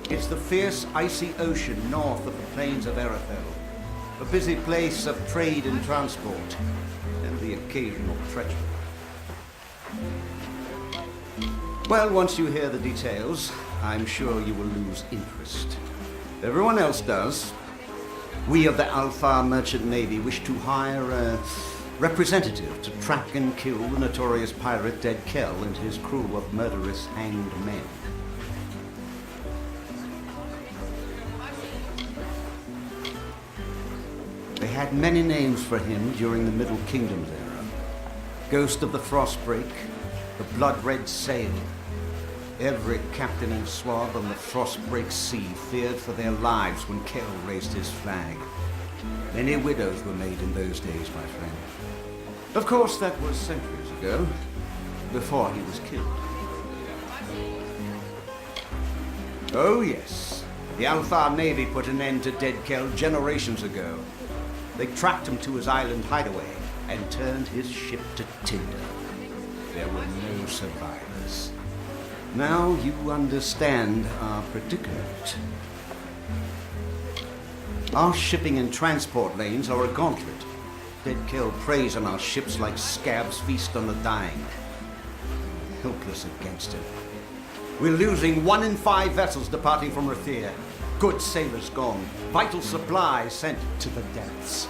It's the fierce, icy ocean north of the plains of Erethdel, a busy place of trade and transport, and the occasional treachery. Well, once you hear the details, I'm sure you will lose interest. Everyone else does. We of the Alpha Merchant Navy wish to hire a representative to track and kill the notorious pirate Dead Kell and his crew of murderous hanged men. They had many names for him during the Middle Kingdom's era. Ghost of the Frostbreak, the Blood-Red Sail. Every captain and swab on the Frostbreak Sea feared for their lives when Kell raised his flag. Many widows were made in those days, my friend. Of course, that was centuries ago, before he was killed. Oh yes, the Alpha Navy put an end to Dead Kell generations ago. They tracked him to his island hideaway and turned his ship to tinder. There were no survivors. Now you understand our predicament. Our shipping and transport lanes are a gauntlet. Dead Kell preys on our ships like scabs feast on the dying. Helpless against him. We're losing 1 in 5 vessels departing from Rathir. Good sailors gone. Vital supplies sent to the depths.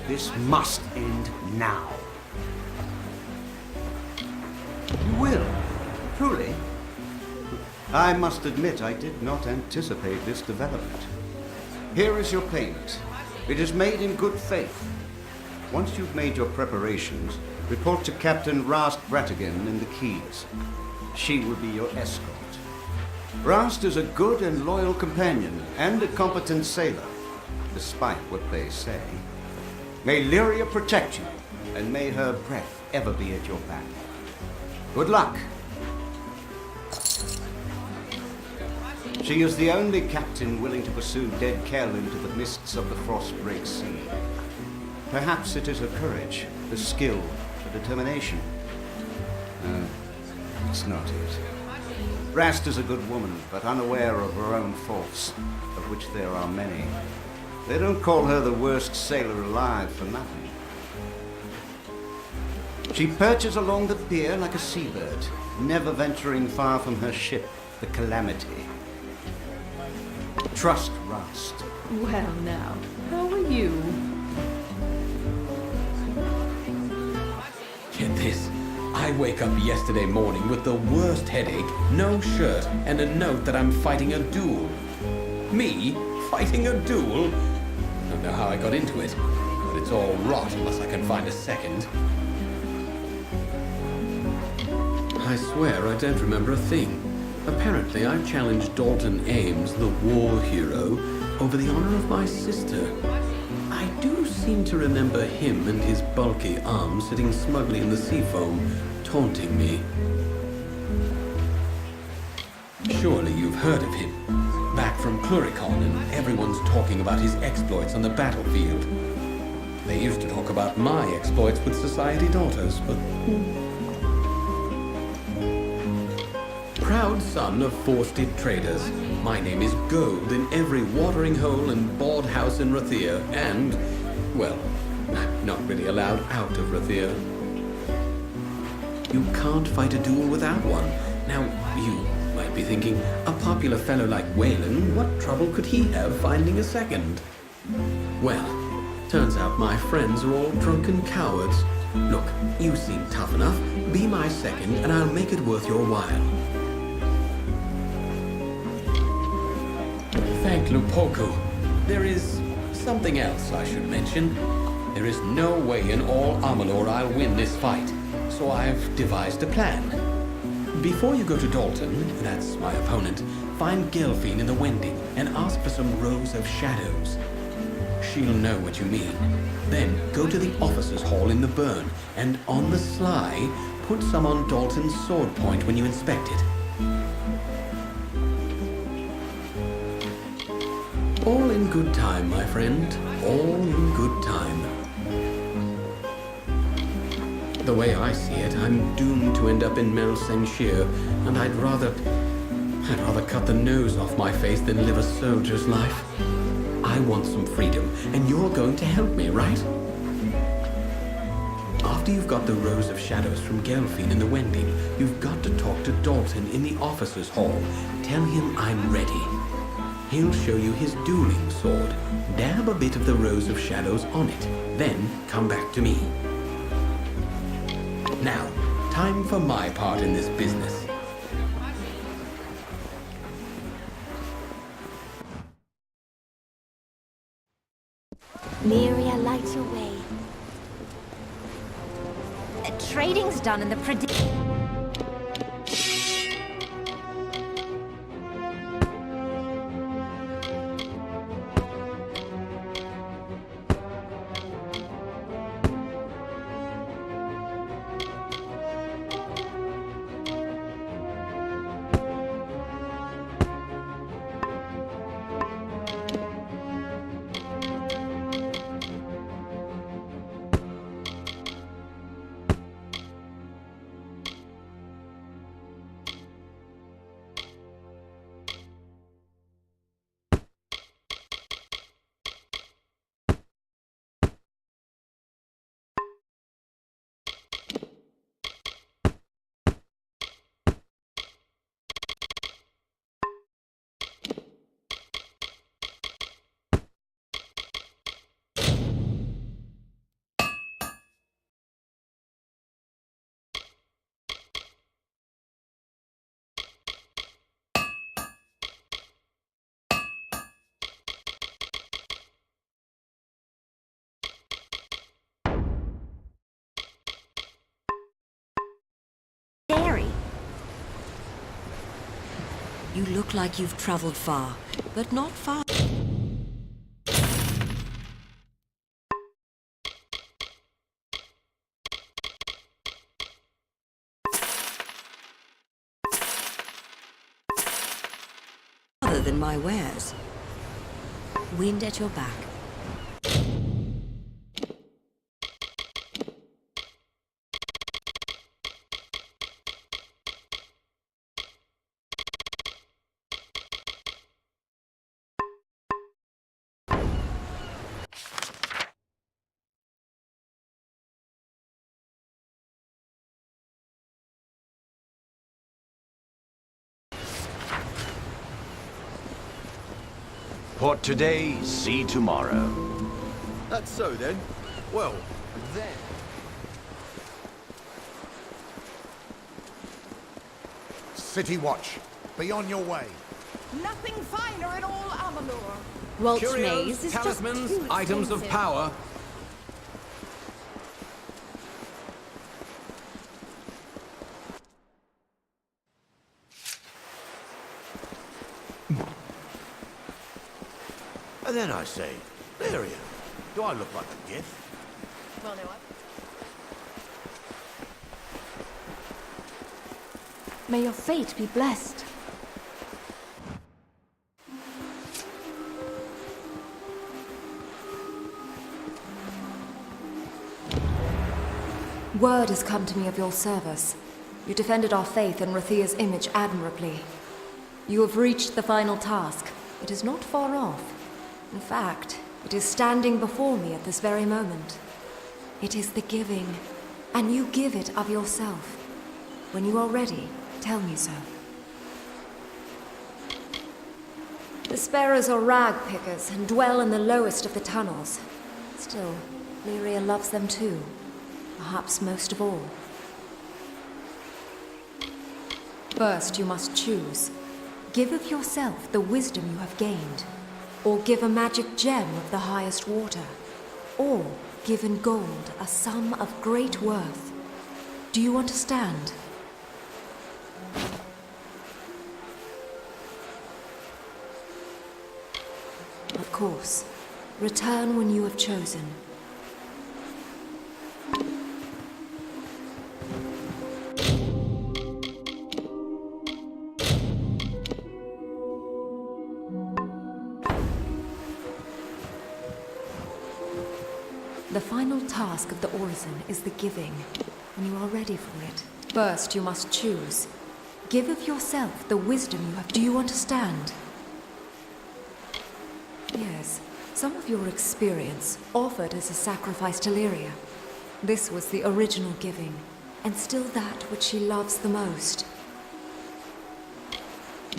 This must end now. You will? Truly? I must admit I did not anticipate this development. Here is your payment. It is made in good faith. Once you've made your preparations, report to Captain Rast Bratigan in the Keys. She will be your escort. Rast is a good and loyal companion and a competent sailor, despite what they say. May Lyria protect you, and may her breath ever be at your back. Good luck. She is the only captain willing to pursue Dead Kell into the mists of the Frostbreak Sea. Perhaps it is her courage, her skill, her determination. No, it's not it. Rast is a good woman, but unaware of her own faults, of which there are many. They don't call her the worst sailor alive for nothing. She perches along the pier like a seabird, never venturing far from her ship, the Calamity. Trust Rast. Well now, how are you? Get this. I wake up yesterday morning with the worst headache, no shirt, and a note that I'm fighting a duel. Me? Fighting a duel? I don't know how I got into it, but it's all rot unless I can find a second. I swear I don't remember a thing. Apparently I challenged Dalton Ames, the war hero, over the honor of my sister. I do seem to remember him and his bulky arm sitting smugly in the seafoam, taunting me. Surely you've heard of him. Back from Cluricon, and everyone's talking about his exploits on the battlefield. They used to talk about my exploits with society daughters, but... Proud son of four-state traders, my name is gold in every watering hole and board house in Rathir, and, well, I'm not really allowed out of Rathir. You can't fight a duel without one. Now, you might be thinking, a popular fellow like Wayland, what trouble could he have finding a second? Well, turns out my friends are all drunken cowards. Look, you seem tough enough. Be my second, and I'll make it worth your while. Thank Lupoku. There is something else I should mention. There is no way in all Amalur I'll win this fight, so I've devised a plan. Before you go to Dalton, that's my opponent, find Gelfine in the Wending and ask for some rows of shadows. She'll know what you mean. Then go to the officers' hall in the burn, and on the sly, put some on Dalton's sword point when you inspect it. All in good time, my friend. All in good time. The way I see it, I'm doomed to end up in Mel Senshir, and I'd rather cut the nose off my face than live a soldier's life. I want some freedom, and you're going to help me, right? After you've got the rows of shadows from Gelfine in the Wending, you've got to talk to Dalton in the officers' hall. Tell him I'm ready. He'll show you his dueling sword. Dab a bit of the rows of shadows on it. Then come back to me. Now, time for my part in this business. Miria, light your way. Trading's done in the dairy. You look like you've traveled far, but not far. Other than my wares. Wind at your back. What today, see tomorrow. That's so then. Well, then. City Watch, be on your way. Nothing finer in all Amalur. Welch Curios, Maze is just talismans, too items of expensive. power. And then I say, there he is. Do I look like a gift? Well, no, May your fate be blessed. Word has come to me of your service. You defended our faith and Rathia's image admirably. You have reached the final task. It is not far off. In fact, it is standing before me at this very moment. It is the giving, and you give it of yourself. When you are ready, tell me so. The sparrows are rag pickers and dwell in the lowest of the tunnels. Still, Lyria loves them too, perhaps most of all. First, you must choose. Give of yourself the wisdom you have gained, or give a magic gem of the highest water, or give in gold a sum of great worth. Do you understand? Of course. Return when you have chosen. The final task of the orison is the giving, when you are ready for it. First, you must choose. Give of yourself the wisdom you have. Do you understand? Yes, some of your experience offered as a sacrifice to Lyria. This was the original giving, and still that which she loves the most.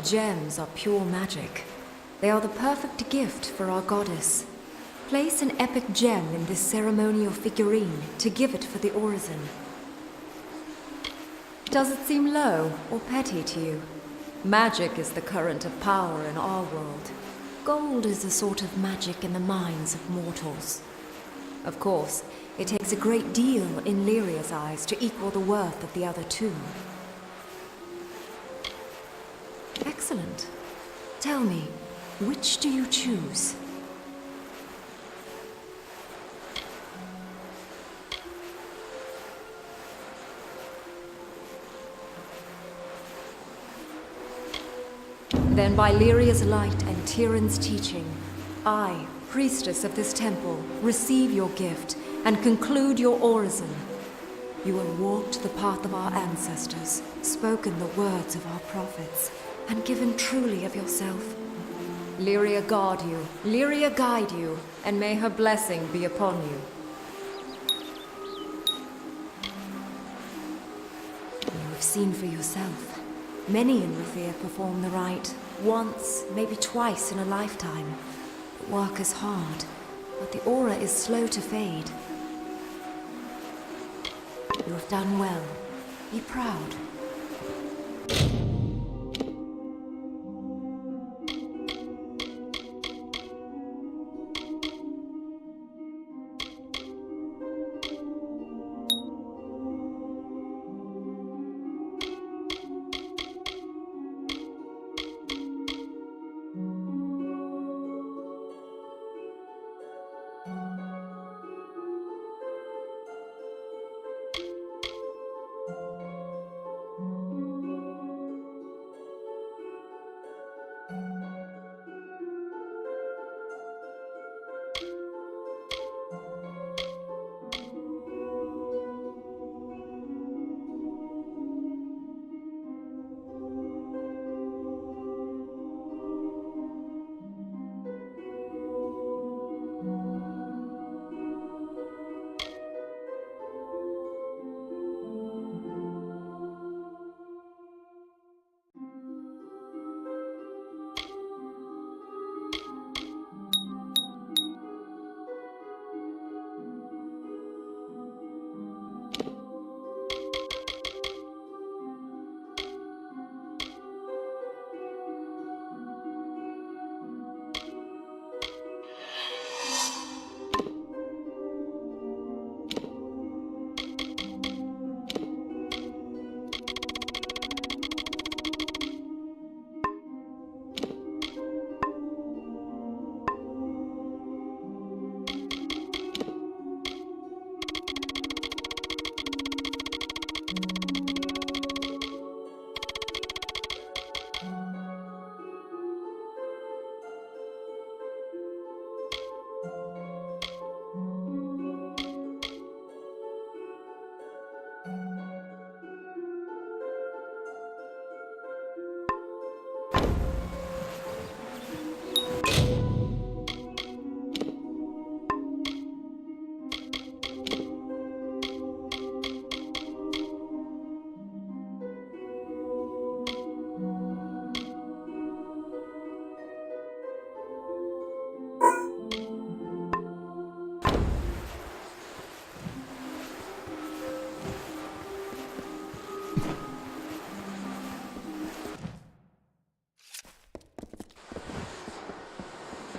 Gems are pure magic. They are the perfect gift for our goddess. Place an epic gem in this ceremonial figurine to give it for the orison. Does it seem low or petty to you? Magic is the current of power in our world. Gold is a sort of magic in the minds of mortals. Of course, it takes a great deal in Lyria's eyes to equal the worth of the other two. Excellent. Tell me, which do you choose? Then by Lyria's light and Tyrion's teaching, I, priestess of this temple, receive your gift and conclude your orison. You have walked the path of our ancestors, spoken the words of our prophets, and given truly of yourself. Lyria guard you, Lyria guide you, and may her blessing be upon you. You have seen for yourself. Many in Rathia perform the rite, once, maybe twice in a lifetime. The work is hard, but the aura is slow to fade. You have done well. Be proud.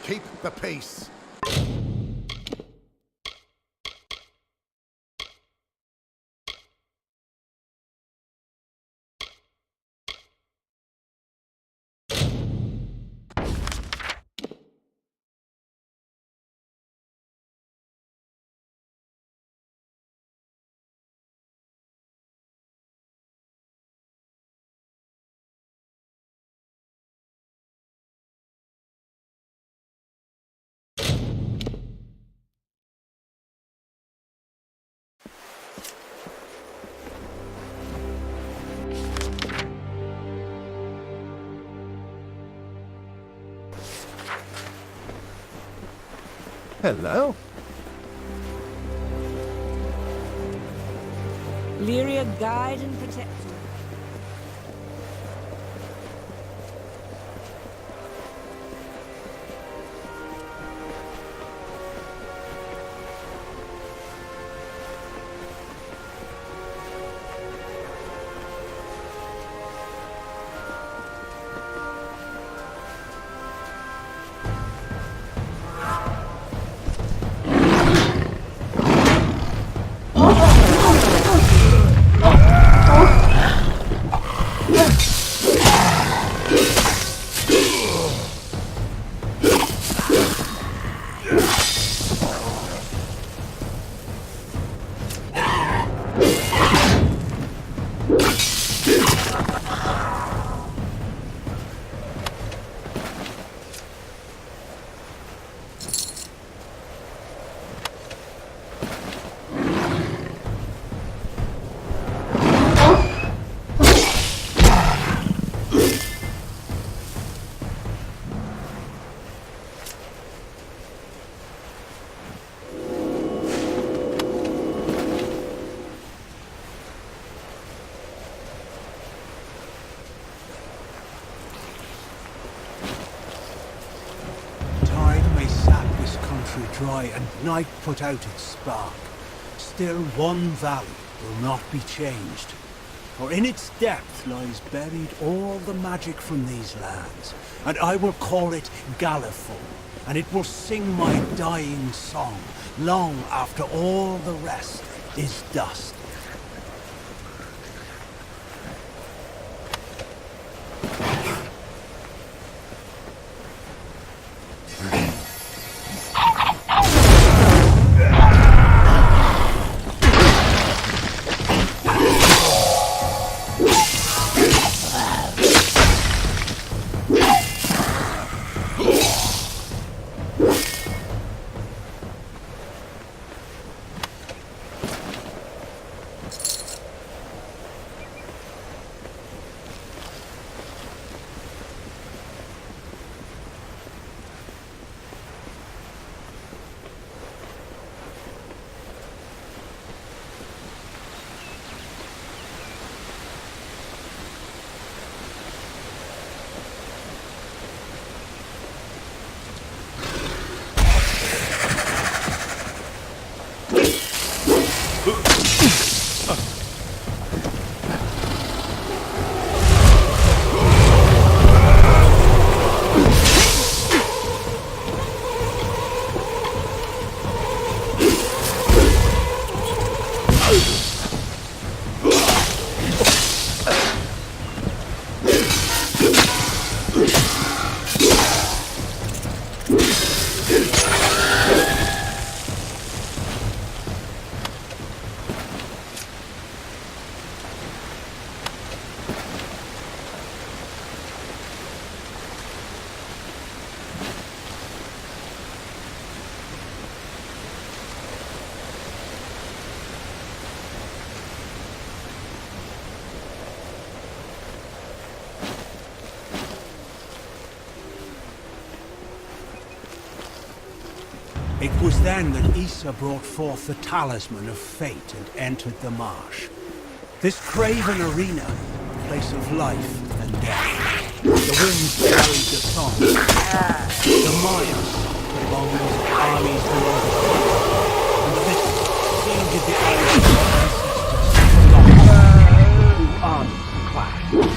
Keep the peace. Hello. Lyria, guide and protect you. Dry and night put out its spark. Still one valley will not be changed. For in its depth lies buried all the magic from these lands. And I will call it Gallifol, and it will sing my dying song, long after all the rest is dust. It was then that Issa brought forth the talisman of fate and entered the marsh. This craven arena, a place of life and death. The winds carried the song. The Mayas, the bones of armies below the sea. And the mystics shielded the eyes of their ancestors. Two armies clashed.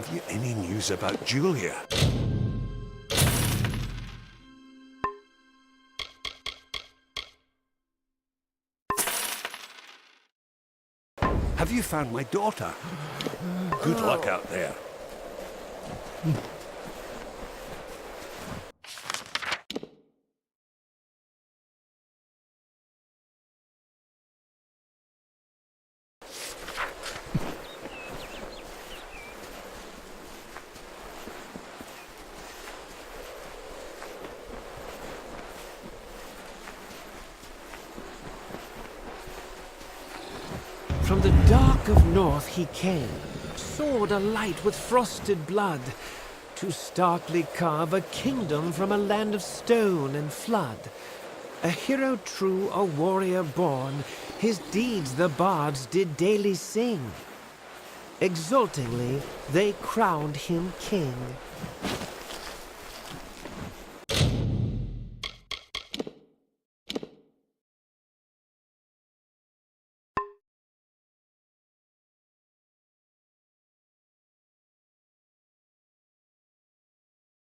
Have you any news about Julia? Have you found my daughter? Good luck out there. From the dark of north he came, sword alight with frosted blood, to starkly carve a kingdom from a land of stone and flood. A hero true, a warrior born, his deeds the bards did daily sing. Exultingly they crowned him king.